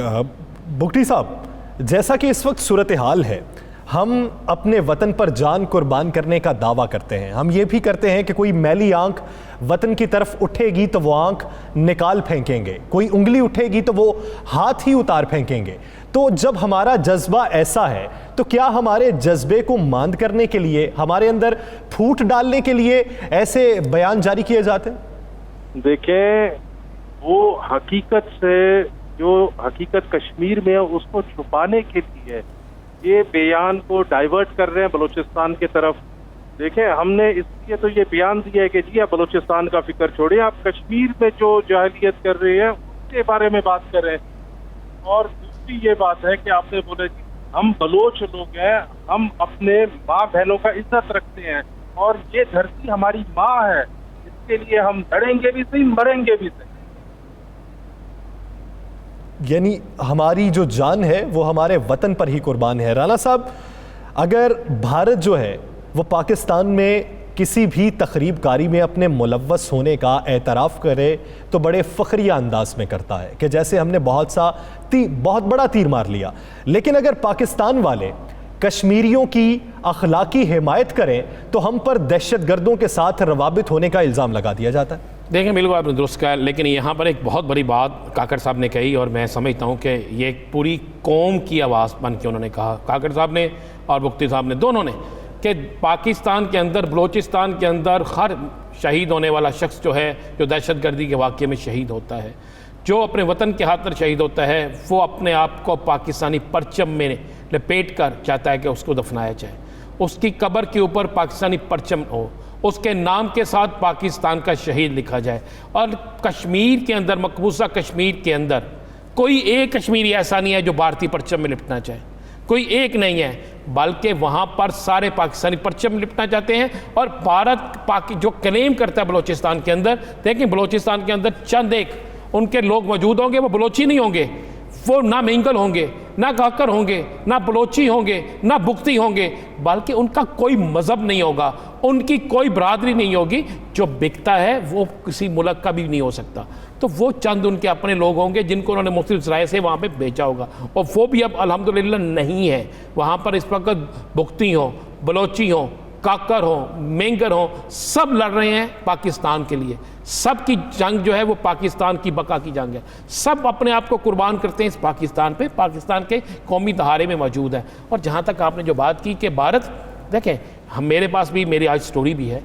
बुगटी साहब, जैसा कि इस वक्त सूरत हाल है, हम अपने वतन पर जान कुर्बान करने का दावा करते हैं। हम ये भी करते हैं कि कोई मैली आंख वतन की तरफ उठेगी तो वो आंख निकाल फेंकेंगे, कोई उंगली उठेगी तो वो हाथ ही उतार फेंकेंगे। तो जब हमारा जज्बा ऐसा है तो क्या हमारे जज्बे को मांद करने के लिए, हमारे अंदर फूट डालने के लिए ऐसे बयान जारी किए जाते हैं? देखें, वो हकीकत से, जो हकीकत कश्मीर में है उसको छुपाने के लिए ये बयान को डाइवर्ट कर रहे हैं बलूचिस्तान की तरफ। देखें, हमने इसलिए तो ये बयान दिया है कि जी आप बलूचिस्तान का फिक्र छोड़िए, आप कश्मीर में जो जाहिलियत कर रहे हैं उसके बारे में बात कर रहे हैं। और दूसरी ये बात है कि आपने बोला जी हम बलोच लोग हैं, हम अपने माँ बहनों का इज्जत रखते हैं और ये धरती हमारी माँ है, इसके लिए हम लड़ेंगे भी सही, मरेंगे भी सही। यानी हमारी जो जान है वो हमारे वतन पर ही कुर्बान है। राणा साहब, अगर भारत जो है वो पाकिस्तान में किसी भी तकरीबकारी में अपने मुलव्वस होने का एतराफ़ करे तो बड़े फ़ख्रिया अंदाज में करता है कि जैसे हमने बहुत बड़ा तीर मार लिया, लेकिन अगर पाकिस्तान वाले कश्मीरियों की अखलाकी हिमायत करें तो हम पर दहशतगर्दों के साथ रवाबित होने का इल्ज़ाम लगा दिया जाता है। देखें, बिल्कुल आपने दुरुस्त कहा, लेकिन यहाँ पर एक बहुत बड़ी बात काकड़ साहब ने कही और मैं समझता हूँ कि ये एक पूरी कौम की आवाज़ बन के उन्होंने कहा, काकड़ साहब ने और मुफ्ती साहब ने, दोनों ने, कि पाकिस्तान के अंदर, बलूचिस्तान के अंदर हर शहीद होने वाला शख्स जो है, जो दहशतगर्दी के वाक़े में शहीद होता है, जो अपने वतन के खातिर शहीद होता है, वो अपने आप को पाकिस्तानी परचम में लपेट कर चाहता है कि उसको दफनाया जाए, उसकी कब्र के ऊपर पाकिस्तानी परचम हो, उसके नाम के साथ पाकिस्तान का शहीद लिखा जाए। और कश्मीर के अंदर, मकबूजा कश्मीर के अंदर कोई एक कश्मीरी ऐसा नहीं है जो भारतीय परचम में लिपटना चाहे, कोई एक नहीं है, बल्कि वहाँ पर सारे पाकिस्तानी परचम लिपटना चाहते हैं। और भारत जो क्लेम करता है बलूचिस्तान के अंदर, देखें बलूचिस्तान के अंदर चंद एक उनके लोग मौजूद होंगे, वो बलोची नहीं होंगे, वो ना मिंगल होंगे, ना काकर होंगे, ना बलोची होंगे, ना बुख्ती होंगे, बल्कि उनका कोई मज़हब नहीं होगा, उनकी कोई बरादरी नहीं होगी। जो बिकता है वो किसी मुल्क का भी नहीं हो सकता। तो वो चंद उनके अपने लोग होंगे जिनको उन्होंने मुख्तलिफ ज़राए से वहाँ पे बेचा होगा, और वो भी अब अल्हम्दुलिल्लाह नहीं है। वहाँ पर इस वक्त बुख्ती हो, बलोची हो, काकर हो, मेंगर हो, सब लड़ रहे हैं पाकिस्तान के लिए। सब की जंग जो है वो पाकिस्तान की बका की जंग है। सब अपने आप को कुर्बान करते हैं इस पाकिस्तान पे, पाकिस्तान के कौमी दहारे में मौजूद है। और जहाँ तक आपने जो बात की कि भारत, देखें मेरे पास भी मेरी आज स्टोरी भी है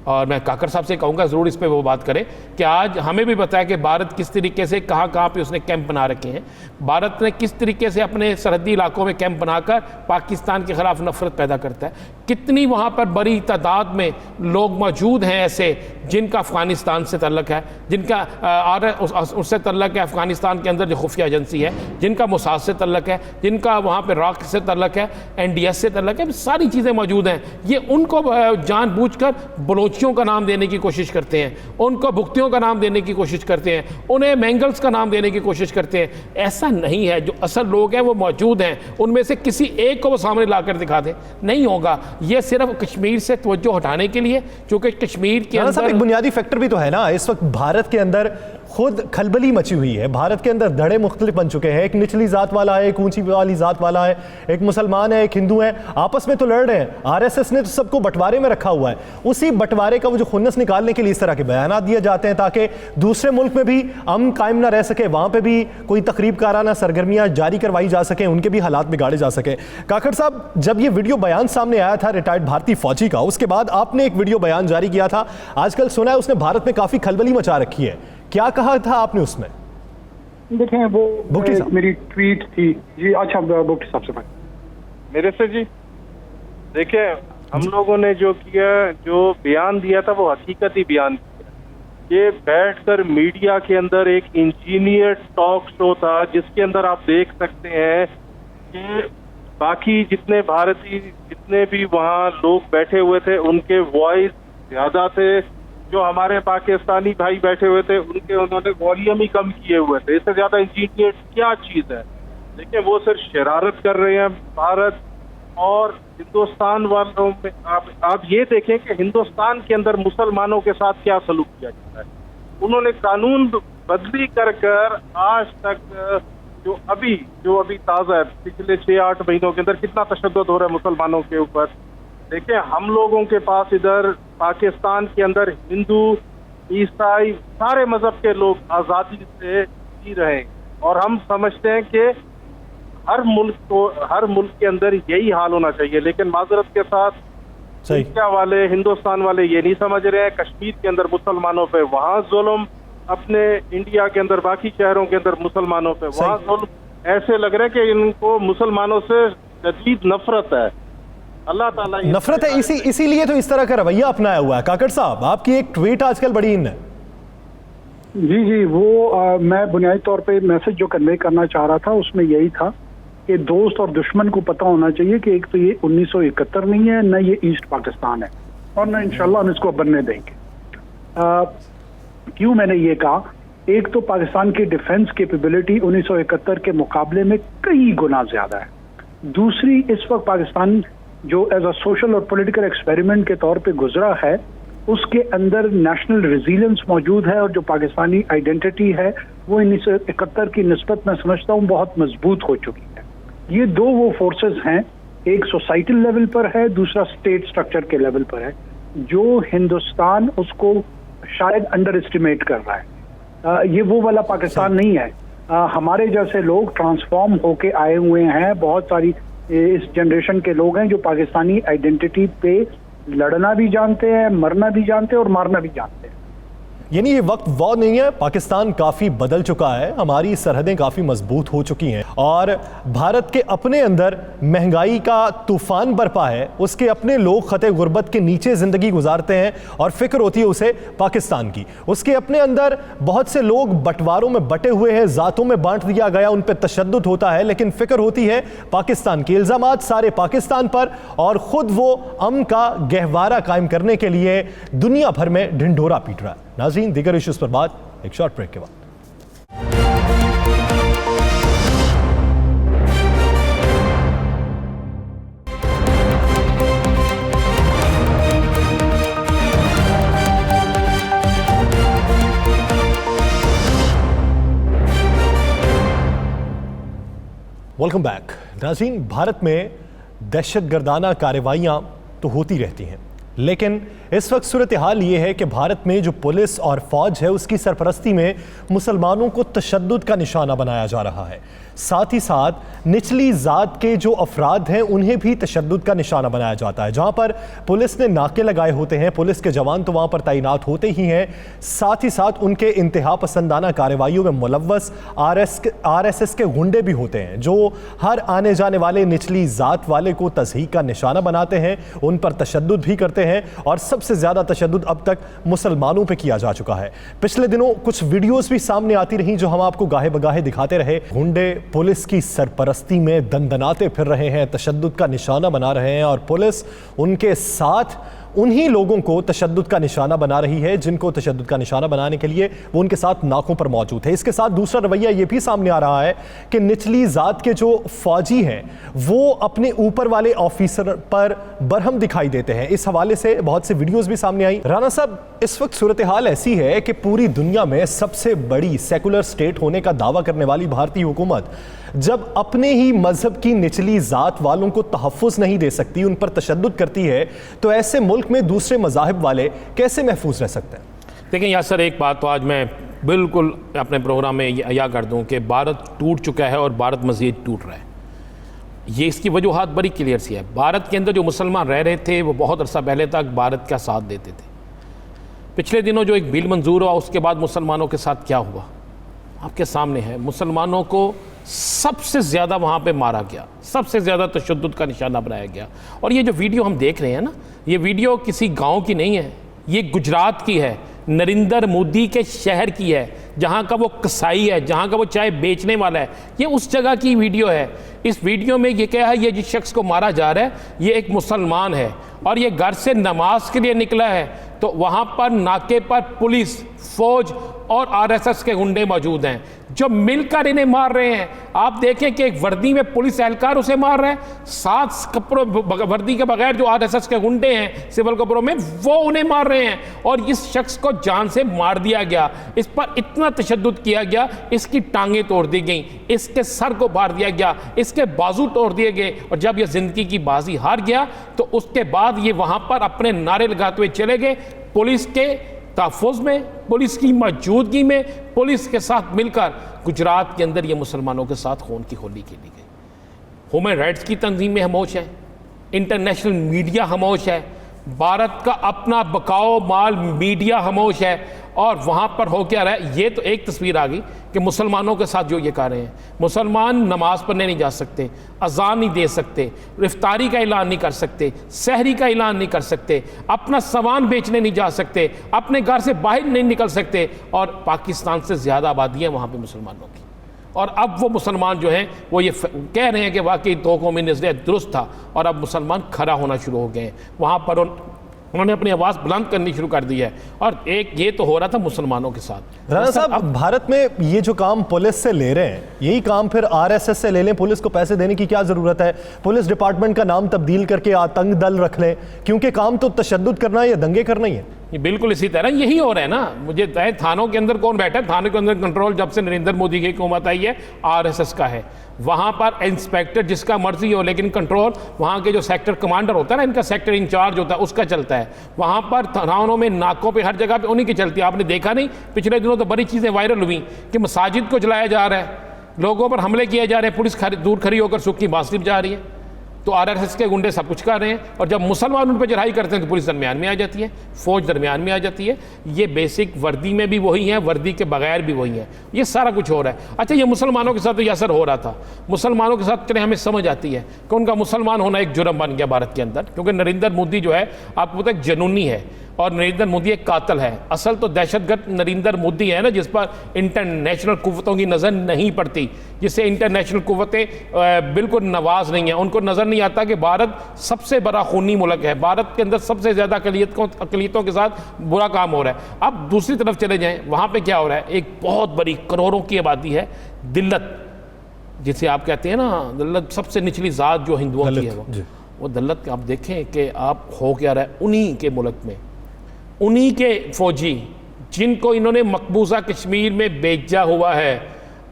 और मैं काकर साहब से कहूँगा ज़रूर इस पे वो बात करें कि आज हमें भी बताया कि भारत किस तरीके से कहाँ पे उसने कैंप बना रखे हैं, भारत ने किस तरीके से अपने सरहदी इलाकों में कैंप बनाकर पाकिस्तान के ख़िलाफ़ नफरत पैदा करता है। कितनी वहाँ पर बड़ी तादाद में लोग मौजूद हैं ऐसे जिनका अफ़गानिस्तान से तल्लक है, जिनका उससे तल्लक है अफ़गानिस्तान के अंदर जो खुफिया एजेंसी है, जिनका मोसाद से तल्लक है, जिनका वहाँ पर राक से तल्लक है, NDS से तल्लक है, सारी चीज़ें मौजूद हैं। ये उनको जानबूझकर बलोचियों का नाम देने की कोशिश करते हैं, उनको भुक्तियों का नाम देने की कोशिश करते हैं, उन्हें मैंगल्स का नाम देने की कोशिश करते हैं। ऐसा नहीं है, जो असल लोग हैं वो मौजूद हैं, उनमें से किसी एक को वो सामने लाकर दिखा दें, नहीं होगा। ये सिर्फ कश्मीर से तवज्जो हटाने के लिए, क्योंकि कश्मीर के अंदर एक बुनियादी फैक्टर भी तो है ना, इस वक्त भारत के अंदर खुद खलबली मची हुई है। भारत के अंदर धड़े मुख्तलिफ बन चुके हैं, एक निचली जात वाला है, एक ऊंची वाली जात वाला है, एक मुसलमान है, एक हिंदू है, आपस में तो लड़ रहे हैं। RSS ने तो सबको बंटवारे में रखा हुआ है। उसी बंटवारे का वो जो खुन्नस निकालने के लिए इस तरह के बयान दिए जाते हैं ताकि दूसरे मुल्क में भी अमन कायम ना रह सके, वहां पे भी कोई तकरीब काराना सरगर्मियां जारी करवाई जा सके, उनके भी हालात बिगाड़े जा सके। काकड़ साहब, जब ये वीडियो बयान सामने आया था रिटायर्ड भारतीय फौजी का, उसके बाद आपने एक वीडियो बयान जारी किया था, आजकल सुना है उसने भारत में काफी खलबली मचा रखी है, क्या कहा था आपने उसमें? देखें, वो मेरी ट्वीट थी जी। अच्छा, बुक्टी साहब से मेरे से जी, देखें हम लोगों ने जो किया, जो बयान दिया था वो हकीकती बयान किया। ये बैठकर मीडिया के अंदर एक इंजीनियर टॉक शो था जिसके अंदर आप देख सकते हैं कि बाकी जितने भारतीय जितने भी वहाँ लोग बैठे हुए थे उनके वॉइस ज्यादा थे, जो हमारे पाकिस्तानी भाई बैठे हुए थे उनके उन्होंने वॉल्यूम ही कम किए हुए थे। इससे ज्यादा इंजीनियर क्या चीज है? देखिए, वो सिर्फ शरारत कर रहे हैं भारत और हिंदुस्तान वालों में। आप ये देखें कि हिंदुस्तान के अंदर मुसलमानों के साथ क्या सलूक किया जाता है। उन्होंने कानून बदली कर आज तक जो अभी ताज़ा है, पिछले 6-8 महीनों के अंदर कितना तशद्दुद हो रहा है मुसलमानों के ऊपर। देखिए, हम लोगों के पास इधर पाकिस्तान के अंदर हिंदू, ईसाई, सारे मजहब के लोग आज़ादी से जी रहे हैं और हम समझते हैं कि हर मुल्क के अंदर यही हाल होना चाहिए। लेकिन माजरत के साथ इंडिया वाले, हिंदुस्तान वाले ये नहीं समझ रहे हैं। कश्मीर के अंदर मुसलमानों पे वहाँ जुल्म, अपने इंडिया के अंदर बाकी शहरों के अंदर मुसलमानों पे वहाँ जुल्म। ऐसे लग रहा है कि इनको मुसलमानों से शदीद नफरत है। अल्लाह ताला नफरत है, इसीलिए तो इस तरह का रवैया अपनाया हुआ है। काकड़ साहब, आपकी एक ट्वीट आजकल बड़ी इन है। जी, वो मैं बुनियादी तौर पे मैसेज जो कन्वे करना चाह रहा था उसमें यही था कि दोस्त और दुश्मन को पता होना चाहिए कि एक तो ये 1971 नहीं है, न ये ईस्ट पाकिस्तान है, और न इंशाल्लाह हम इसको बनने देंगे। क्यों मैंने ये कहा, एक तो पाकिस्तान की डिफेंस कैपेबिलिटी 1971 के मुकाबले में कई गुना ज्यादा है। दूसरी, इस वक्त पाकिस्तान जो एज अ सोशल और पॉलिटिकल एक्सपेरिमेंट के तौर पे गुजरा है, उसके अंदर नेशनल रेजिलियंस मौजूद है, और जो पाकिस्तानी आइडेंटिटी है वो 1971 की निस्बत मैं समझता हूँ बहुत मजबूत हो चुकी है। ये दो वो फोर्सेस हैं, एक सोसाइटल लेवल पर है, दूसरा स्टेट स्ट्रक्चर के लेवल पर है, जो हिंदुस्तान उसको शायद अंडर एस्टिमेट कर रहा है। ये वो वाला पाकिस्तान नहीं है। हमारे जैसे लोग ट्रांसफॉर्म होके आए हुए हैं, बहुत सारी इस जनरेशन के लोग हैं जो पाकिस्तानी आइडेंटिटी पे लड़ना भी जानते हैं, मरना भी जानते हैं और मारना भी जानते हैं। यानी ये वक्त वो नहीं है, पाकिस्तान काफ़ी बदल चुका है, हमारी सरहदें काफ़ी मजबूत हो चुकी हैं और भारत के अपने अंदर महंगाई का तूफान बरपा है, उसके अपने लोग खते गुर्बत के नीचे ज़िंदगी गुजारते हैं और फिक्र होती है उसे पाकिस्तान की। उसके अपने अंदर बहुत से लोग बंटवारों में बटे हुए हैं, ज़ातों में बांट दिया गया, उन पर तशद्दुद होता है, लेकिन फिक्र होती है पाकिस्तान की। इल्ज़ामात सारे पाकिस्तान पर और ख़ुद वो अमन का गहवारा कायम करने के लिए दुनिया भर में ढिंढोरा पीट रहा है। नाज़रीन, दीगर इश्यूज पर बात एक शॉर्ट ब्रेक के बाद। Welcome back. नाज़रीन, भारत में दहशतगर्दाना कार्रवाइयां तो होती रहती हैं, लेकिन इस वक्त सूरत हाल ये है कि भारत में जो पुलिस और फौज है उसकी सरपरस्ती में मुसलमानों को तशद्दुद का निशाना बनाया जा रहा है। साथ ही साथ निचली ज़ात के जो अफराद हैं उन्हें भी तशद्दुद का निशाना बनाया जाता है। जहाँ पर पुलिस ने नाके लगाए होते हैं, पुलिस के जवान तो वहाँ पर तैनात होते ही हैं, साथ ही साथ उनके इंतहा पसंदाना कार्रवाइयों में मुलव्वस RSS के गुंडे भी होते हैं, जो हर आने जाने वाले निचली ज़ात वाले को तज़हीक का निशाना बनाते हैं, उन पर तशद्दुद भी करते हैं और सबसे ज़्यादा तशद्दुद अब तक मुसलमानों पर किया जा चुका है। पिछले दिनों कुछ वीडियोज़ भी सामने आती रहीं जो हम आपको गाहे बगाहे दिखाते रहे। गुंडे पुलिस की सरपरस्ती में दंदनाते फिर रहे हैं, तशद्दुद का निशाना बना रहे हैं और पुलिस उनके साथ उन्हीं लोगों को तशद्दुद का निशाना बना रही है जिनको तशद्दुद का निशाना बनाने के लिए वो उनके साथ नाकों पर मौजूद है। इसके साथ दूसरा रवैया ये भी सामने आ रहा है कि निचली ज़ात के जो फौजी हैं वो अपने ऊपर वाले ऑफिसर पर बरहम दिखाई देते हैं। इस हवाले से बहुत से वीडियोस भी सामने आई। राना साहब, इस वक्त सूरत हाल ऐसी है कि पूरी दुनिया में सबसे बड़ी सेकुलर स्टेट होने का दावा करने वाली भारतीय हुकूमत जब अपने ही मजहब की निचली ज़ात वालों को तहफ़्फ़ुज़ नहीं दे सकती, उन पर तशद्दुद करती है, तो ऐसे मुल्क में दूसरे मज़ाहिब वाले कैसे महफूज रह सकते हैं? देखिए यासर, एक बात तो आज मैं बिल्कुल अपने प्रोग्राम में यह कर दूं कि भारत टूट चुका है और भारत मज़ीद टूट रहा है। ये इसकी वजूहात बड़ी क्लियर सी है। भारत के अंदर जो मुसलमान रह रहे थे वो बहुत अरसा पहले तक भारत का साथ देते थे। पिछले दिनों जो एक बिल मंजूर हुआ उसके बाद मुसलमानों के साथ क्या हुआ आपके सामने है। मुसलमानों को सबसे ज़्यादा वहाँ पे मारा गया, सबसे ज़्यादा तशद्दुद का निशाना बनाया गया। और ये जो वीडियो हम देख रहे हैं ना, ये वीडियो किसी गांव की नहीं है, ये गुजरात की है, नरेंद्र मोदी के शहर की है, जहाँ का वो कसाई है, जहाँ का वो चाय बेचने वाला है। ये उस जगह की वीडियो है। इस वीडियो में ये क्या है, ये जिस शख्स को मारा जा रहा है ये एक मुसलमान है और ये घर से नमाज के लिए निकला है, तो वहाँ पर नाके पर पुलिस, फौज और RSS के गुंडे मौजूद हैं जो मिलकर इन्हें मार रहे हैं। आप देखें कि एक वर्दी में पुलिस एहलकार उसे मार रहे हैं, साथ कपड़ों वर्दी के बगैर जो RSS के गुंडे हैं सिविल कपड़ों में वो उन्हें मार रहे हैं और इस शख्स को जान से मार दिया गया। इस पर इतना तशद्दुद किया गया, इसकी टांगें तोड़ दी गई, इसके सर को मार दिया गया, इसके बाजू तोड़ दिए गए और जब यह जिंदगी की बाजी हार गया तो उसके बाद ये वहाँ पर अपने नारे लगाते हुए चले गए। पुलिस के तहफ़्फ़ुज़ में, पुलिस की मौजूदगी में, पुलिस के साथ मिलकर गुजरात के अंदर ये मुसलमानों के साथ खून की होली खेली गई। ह्यूमन राइट्स की तंजीमें खामोश है, इंटरनेशनल मीडिया खामोश है, भारत का अपना बकाओ माल मीडिया खामोश है और वहाँ पर हो क्या रहा है। ये तो एक तस्वीर आ गई कि मुसलमानों के साथ जो ये कर रहे हैं। मुसलमान नमाज पढ़ने नहीं जा सकते, अजान नहीं दे सकते, इफ्तारी का ऐलान नहीं कर सकते, सहरी का ऐलान नहीं कर सकते, अपना सामान बेचने नहीं जा सकते, अपने घर से बाहर नहीं निकल सकते और पाकिस्तान से ज़्यादा आबादी है वहाँ पे मुसलमानों की। और अब वो मुसलमान जो हैं वो ये कह रहे हैं कि वाकई 2 कौमी नज़रिया दुरुस्त था, और अब मुसलमान खड़ा होना शुरू हो गए हैं। वहाँ पर उन्होंने अपनी आवाज़ बुलंद करनी शुरू कर दी है। और एक ये तो हो रहा था मुसलमानों के साथ। राणा साहब, भारत में ये जो काम पुलिस से ले रहे हैं, यही काम फिर आरएसएस से ले लें? पुलिस को पैसे देने की क्या ज़रूरत है? पुलिस डिपार्टमेंट का नाम तब्दील करके आतंक दल रख लें, क्योंकि काम तो तशद्दुद करना है या दंगे करना ही है। ये बिल्कुल इसी तरह यही हो रहा है ना। मुझे थानों के अंदर कौन बैठा है? थानों के अंदर कंट्रोल जब से नरेंद्र मोदी की हुकूमत आई है आरएसएस का है। वहाँ पर इंस्पेक्टर जिसका मर्जी हो, लेकिन कंट्रोल वहाँ के जो सेक्टर कमांडर होता है ना, इनका सेक्टर इंचार्ज होता है, उसका चलता है। वहाँ पर थानों में, नाकों पे, हर जगह पे उन्हीं की चलती है। आपने देखा नहीं, पिछले दिनों तो बड़ी चीज़ें वायरल हुई कि मसाजिद को जलाया जा रहा है, लोगों पर हमले किए जा रहे हैं, पुलिस दूर खड़ी होकर सूखी बांसुरी बजा रही है। तो आरएसएस के गुंडे सब कुछ कर रहे हैं, और जब मुसलमान उन पर चढ़ाई करते हैं तो पुलिस दरमियान में आ जाती है, फौज दरमियान में आ जाती है। ये बेसिक वर्दी में भी वही है, वर्दी के बगैर भी वही है, ये सारा कुछ हो रहा है। अच्छा, ये मुसलमानों के साथ तो ये असर हो रहा था। मुसलमानों के साथ चले हमें समझ आती है कि उनका मुसलमान होना एक जुर्म बन गया भारत के अंदर, क्योंकि नरेंद्र मोदी जो है आपको पता है जुनूनी है, और नरेंद्र मोदी एक कातिल है। असल तो दहशतगर्द नरेंद्र मोदी है ना, जिस पर इंटरनेशनल कुव्वतों की नज़र नहीं पड़ती, जिससे इंटरनेशनल कुव्वतें बिल्कुल नवाज नहीं हैं। उनको नज़र नहीं आता कि भारत सबसे बड़ा खूनी मुल्क है, भारत के अंदर सबसे ज़्यादा अक़लियतों के साथ बुरा काम हो रहा है। अब दूसरी तरफ चले जाएँ, वहाँ पर क्या हो रहा है? एक बहुत बड़ी करोड़ों की आबादी है दिल्लत, जिसे आप कहते हैं ना दल्लत, सबसे निचली ज़ात जो हिंदुओं की है वो दल्लत। आप देखें कि आप हो क्या रहा है उन्हीं के मुल्क में, उन्हीं के फौजी जिनको इन्होंने मकबूजा कश्मीर में भेजा हुआ है।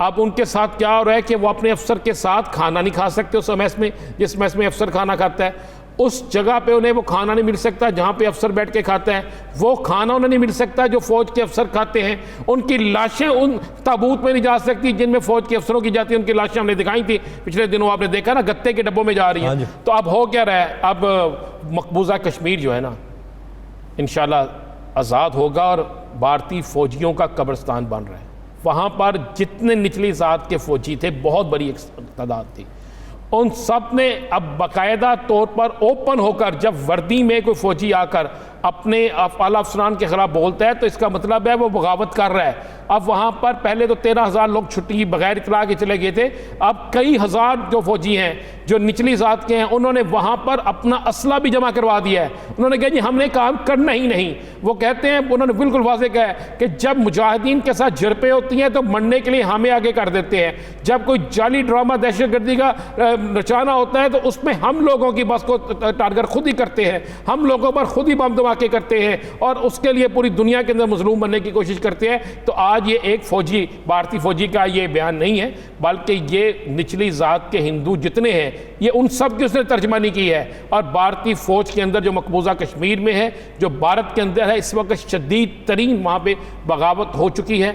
अब उनके साथ क्या हो रहा है कि वो अपने अफसर के साथ खाना नहीं खा सकते उस मैस में, जिस मैस में अफसर खाना खाता है। उस जगह पे उन्हें वो खाना नहीं मिल सकता जहाँ पे अफसर बैठ के खाता है, वो खाना उन्हें नहीं मिल सकता जो फौज के अफसर खाते हैं। उनकी लाशें उन ताबूत में नहीं जा सकती जिनमें फौज के अफसरों की जाती है। उनकी लाशें हमने दिखाई थी पिछले दिनों, आपने देखा ना, गत्ते के डब्बों में जा रही हैं। तो अब हो क्या रहा है? अब मकबूजा कश्मीर जो है ना, इंशाल्लाह आज़ाद होगा और भारतीय फौजियों का कब्रिस्तान बन रहा है। वहाँ पर जितने निचली ज़ात के फौजी थे, बहुत बड़ी एक तादाद थी, उन सब ने अब बाकायदा तौर पर ओपन होकर, जब वर्दी में कोई फौजी आकर अपने आला अफसरान के खिलाफ बोलता है तो इसका मतलब है वो बगावत कर रहा है। अब वहाँ पर पहले तो 13,000 लोग छुट्टी बगैर इतला के चले गए थे, अब कई हज़ार जो फौजी हैं जो निचली ज़ात के हैं, उन्होंने वहाँ पर अपना असला भी जमा करवा दिया है। उन्होंने कहा जी हमने काम करना ही नहीं। वो कहते हैं, उन्होंने बिल्कुल वाज़ेह कहा है कि जब मुजाहिदीन के साथ झड़पें होती हैं तो मरने के लिए हमें आगे कर देते हैं, जब कोई जाली ड्रामा दहशतगर्दी का रचाना होता है तो उसमें हम लोगों की बस को टारगेट खुद ही करते हैं, हम लोगों पर खुद ही बम धमाके करते हैं और उसके लिए पूरी दुनिया के अंदर मजलूम बनने की कोशिश करते हैं। तो आज ये एक फौजी, भारतीय फौजी का ये बयान नहीं है, बल्कि ये निचली ज़ात के हिंदू जितने हैं ये उन सब की उसने तर्जमानी की है। और भारतीय फ़ौज के अंदर जो मकबूजा कश्मीर में है, जो भारत के अंदर है, इस वक्त शदीद तरीन वहाँ पे बगावत हो चुकी है।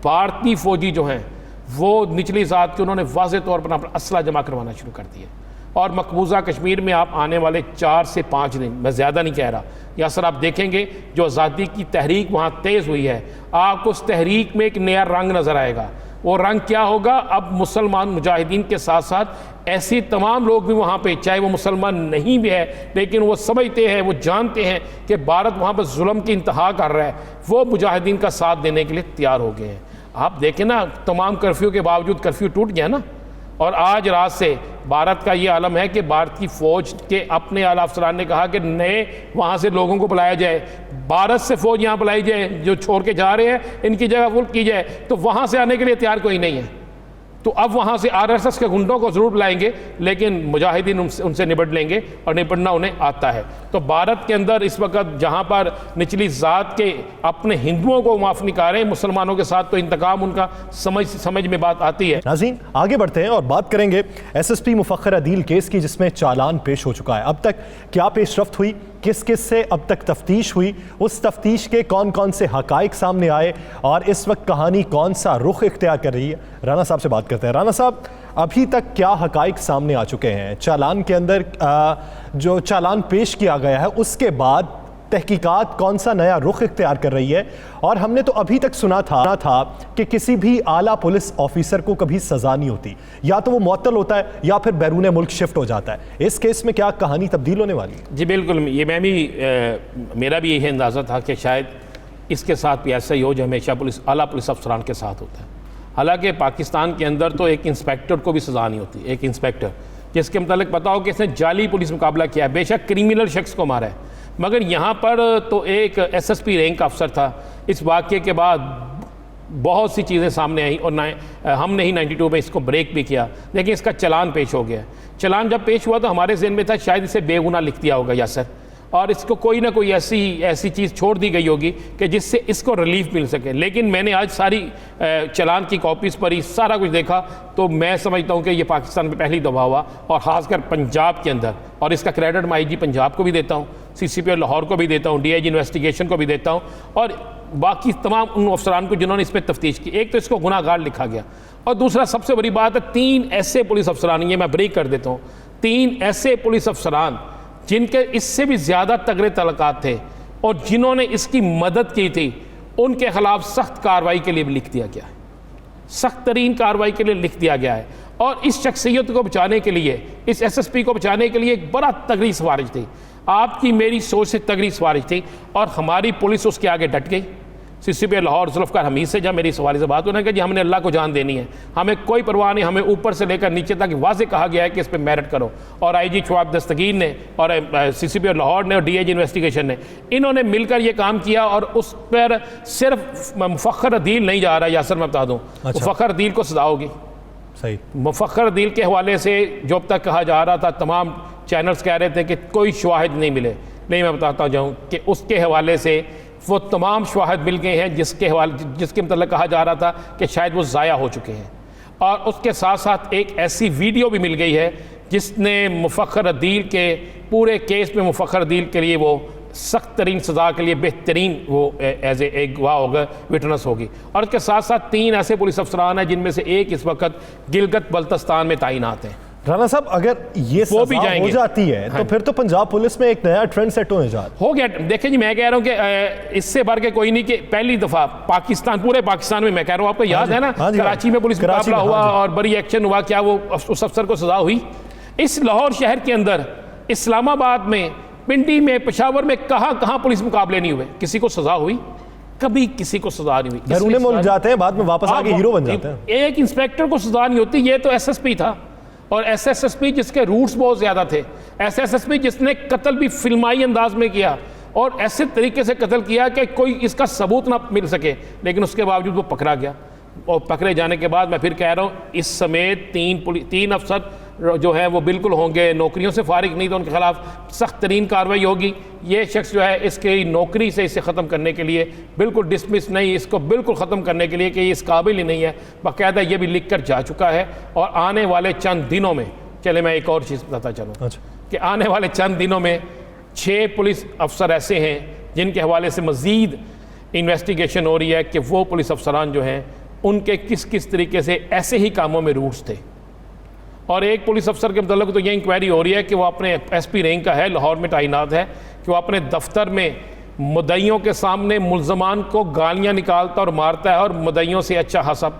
भारतीय फ़ौजी जो हैं वो निचली ज़ात के, उन्होंने वाज़ेह तौर पर अपना असला जमा करवाना शुरू कर दिया। और मकबूजा कश्मीर में आप आने वाले 4 से 5 दिन, मैं ज़्यादा नहीं कह रहा, या सर आप देखेंगे जो आज़ादी की तहरीक वहाँ तेज़ हुई है, आपको उस तहरीक में एक नया रंग नज़र आएगा। वो रंग क्या होगा? अब मुसलमान मुजाहिदीन के साथ साथ ऐसे तमाम लोग भी वहाँ पे, चाहे वो मुसलमान नहीं भी है लेकिन वो समझते हैं, वो जानते हैं कि भारत वहाँ पर जुल्म की इंतहा कर रहा है, वो मुजाहिदीन का साथ देने के लिए तैयार हो गए हैं। आप देखें ना, तमाम कर्फ्यू के बावजूद कर्फ्यू टूट गया ना, और आज रात से भारत का ये आलम है कि भारतीय फ़ौज के अपने आला अफसरान ने कहा कि नए वहाँ से लोगों को बुलाया जाए, भारत से फ़ौज यहाँ बुलाई जाए, जो छोड़ के जा रहे हैं इनकी जगह फुल की जाए। तो वहाँ से आने के लिए तैयार कोई नहीं है। तो अब वहाँ से आरएसएस के गुंडों को ज़रूर लाएंगे, लेकिन मुजाहिदीन उनसे निपट लेंगे और निपटना उन्हें आता है। तो भारत के अंदर इस वक्त जहाँ पर निचली ज़ात के अपने हिंदुओं को माफ़ नहीं कर रहे, मुसलमानों के साथ तो इंतकाम उनका समझ में बात आती है। नाज़रीन, आगे बढ़ते हैं और बात करेंगे एसएसपी मुफख्खर अदील केस की, जिसमें चालान पेश हो चुका है। अब तक क्या पेशरफ्त हुई, किस किस से अब तक तफ्तीश हुई, उस तफ्तीश के कौन कौन से हकाइक सामने आए और इस वक्त कहानी कौन सा रुख इख्तियार कर रही है, राना साहब से बात करते हैं। राना साहब, अभी तक क्या हकाइक सामने आ चुके हैं? चालान के अंदर जो चालान पेश किया गया है उसके बाद तहकीकात कौन सा नया रुख इख्तियार कर रही है? और हमने तो अभी तक सुना था कि किसी भी आला पुलिस ऑफिसर को कभी सज़ा नहीं होती, या तो वो मुअत्तल होता है या फिर बैरून मुल्क शिफ्ट हो जाता है। इस केस में क्या कहानी तब्दील होने वाली है? जी बिल्कुल, ये मैं भी मेरा भी यही अंदाज़ा था कि शायद इसके साथ भी ऐसा ही हो जो हमेशा आला पुलिस अफसरान के साथ होता है। हालांकि पाकिस्तान के अंदर तो एक इंस्पेक्टर को भी सज़ा नहीं होती, एक इंस्पेक्टर जिसके मतलब पता हो कि इसने जाली पुलिस मुकाबला किया है, बेशक क्रिमिनल शख्स को मारा है, मगर यहाँ पर तो एक SSP रैंक का अफसर था। इस वाक़े के बाद बहुत सी चीज़ें सामने आई और हमने ही 92 में इसको ब्रेक भी किया, लेकिन इसका चलान पेश हो गया। चलान जब पेश हुआ तो हमारे ज़हन में था शायद इसे बेगुनाह लिख दिया होगा यासर, और इसको कोई ना कोई ऐसी चीज़ छोड़ दी गई होगी कि जिससे इसको रिलीफ मिल सके। लेकिन मैंने आज सारी चलान की कॉपीज़ पढ़ी, सारा कुछ देखा, तो मैं समझता हूँ कि ये पाकिस्तान में पहली दफ़ा हुआ, और ख़ासकर पंजाब के अंदर। और इसका क्रेडिट मैं IG पंजाब को भी देता हूँ, CCP लाहौर को भी देता हूँ, DIG इन्वेस्टिगेशन को भी देता हूँ, और बाकी तमाम उन अफसरान को जिन्होंने इस पर तफ्तीश की। एक तो इसको गुनाहगार लिखा गया, और दूसरा सबसे बड़ी बात है 3 ऐसे पुलिस अफसरान, ये मैं ब्रेक कर देता हूँ, 3 ऐसे पुलिस अफसरान जिनके इससे भी ज़्यादा तगड़े तलक़ात थे और जिन्होंने इसकी मदद की थी, उनके खिलाफ सख्त कार्रवाई के लिए भी लिख दिया गया है, सख्त तरीन कार्रवाई के लिए लिख दिया गया है। और इस शख्सियत को बचाने के लिए, इस SSP को बचाने के लिए एक बड़ा तगड़ी सिफारिश थी, आपकी मेरी सोच से तगड़ी सिफारिश थी, और हमारी पुलिस उसके आगे डट गई। CCP लाहौर जुल्फ़िकार हमीद से जब मेरी सवारी से बात होने कि जी हमने अल्लाह को जान देनी है, हमें कोई परवाह नहीं, हमें ऊपर से लेकर नीचे तक वाज़े कहा गया है कि इस पर मेरिट करो। और IG शोएब दस्तगीर ने और CCP लाहौर ने और DIG इन्वेस्टिगेशन ने, इन्होंने मिलकर ये काम किया, और उस पर सिर्फ मुफख्खर अदील नहीं जा रहा यासर, मैं बता दूँ, मुफख्खर अदील को सज़ा होगी। सही, मुफख्खर अदील के हवाले से जो अब तक कहा जा रहा था, तमाम चैनल्स कह रहे थे कि कोई शवाहिद नहीं मिले, नहीं, मैं बताता जाऊँ कि उसके हवाले से वो तमाम शवाहिद मिल गए हैं जिसके मतलब कहा जा रहा था कि शायद वो ज़ाया हो चुके हैं। और उसके साथ साथ एक ऐसी वीडियो भी मिल गई है जिसने मुफख्खर अदील के पूरे केस में मुफख्खर अदील के लिए वो सख्त तरीन सज़ा के लिए बेहतरीन वो एज एक गवाह होगा, विटनेस होगी। और उसके साथ साथ 3 ऐसे पुलिस अफसरान हैं जिनमें से एक इस वक्त गिलगित बल्तिस्तान में तैनात हैं। राणा साहब, अगर ये वो भी सज़ा हो जाती है तो फिर तो पंजाब पुलिस में एक नया ट्रेंड सेट होने जा रहा हो गया। देखिए जी, मैं कह रहा हूँ कि इससे बढ़ के कोई नहीं कि पहली दफ़ा पाकिस्तान, पूरे पाकिस्तान में, मैं कह रहा हूँ, आपको याद है ना कराची में पुलिस मुकाबला हुआ और बड़ी एक्शन हुआ, क्या वो उस अफसर को सज़ा हुई? इस लाहौर शहर के अंदर, इस्लामाबाद में, पिंडी में, पेशावर में, कहाँ पुलिस मुकाबले नहीं हुए? किसी को सज़ा हुई? कभी किसी को सज़ा नहीं हुई। घरूने मुल्क जाते हैं, बाद में वापस आके हीरो बन जाते हैं। एक इंस्पेक्टर को सज़ा नहीं होती। ये तो SSP था, और SSP जिसके रूट्स बहुत ज़्यादा थे, SSP जिसने कत्ल भी फिल्माई अंदाज में किया और ऐसे तरीके से कत्ल किया कि कोई इसका सबूत ना मिल सके, लेकिन उसके बावजूद वो पकड़ा गया। और पकड़े जाने के बाद मैं फिर कह रहा हूँ, इस समेत 3 अफसर जो है वो बिल्कुल होंगे नौकरियों से फारिग, नहीं तो उनके खिलाफ सख्त तरीन कार्रवाई होगी। ये शख्स जो है इसकी नौकरी से इसे ख़त्म करने के लिए, बिल्कुल डिसमिस नहीं, इसको बिल्कुल ख़त्म करने के लिए कि ये इस काबिल ही नहीं है, बाकायदा ये भी लिख कर जा चुका है। और आने वाले चंद दिनों में, चले मैं एक और चीज़ बताता चलूँ कि आने वाले चंद दिनों में 6 पुलिस अफसर ऐसे हैं जिनके हवाले से मज़ीद इन्वेस्टिगेशन हो रही है कि वो पुलिस अफसरान जो हैं उनके किस किस तरीके से ऐसे ही कामों में रूट्स थे। और एक पुलिस अफसर के मतलब तो ये इंक्वायरी हो रही है कि वो अपने SP रैंक का है, लाहौर में तैनात है, कि वो अपने दफ्तर में मुद्दइयों के सामने मुल्ज़मान को गालियां निकालता और मारता है और मुद्दइयों से अच्छा खासा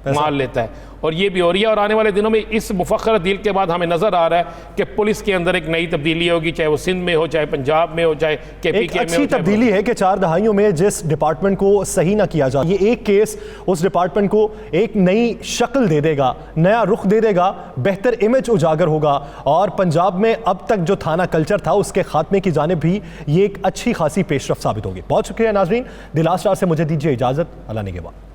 माल लेता है। और ये भी हो रही है। और आने वाले दिनों में इस मुफख्खर अदील के बाद हमें नज़र आ रहा है कि पुलिस के अंदर एक नई तब्दीली होगी, चाहे वो सिंध में हो, चाहे पंजाब में हो, चाहे KPK में हो। अच्छी तब्दीली है कि 4 दहाइयों में जिस डिपार्टमेंट को सही ना किया जाए, ये एक केस उस डिपार्टमेंट को एक नई शक्ल दे देगा, नया रुख दे देगा, बेहतर इमेज उजागर होगा, और पंजाब में अब तक जो थाना कल्चर था उसके खात्मे की जानिब भी ये एक अच्छी खासी पेशरफ साबित होगी। बहुत शुक्रिया नाजरीन, द लास्ट आवर से मुझे दीजिए इजाज़त। अल्लाह निगहबान।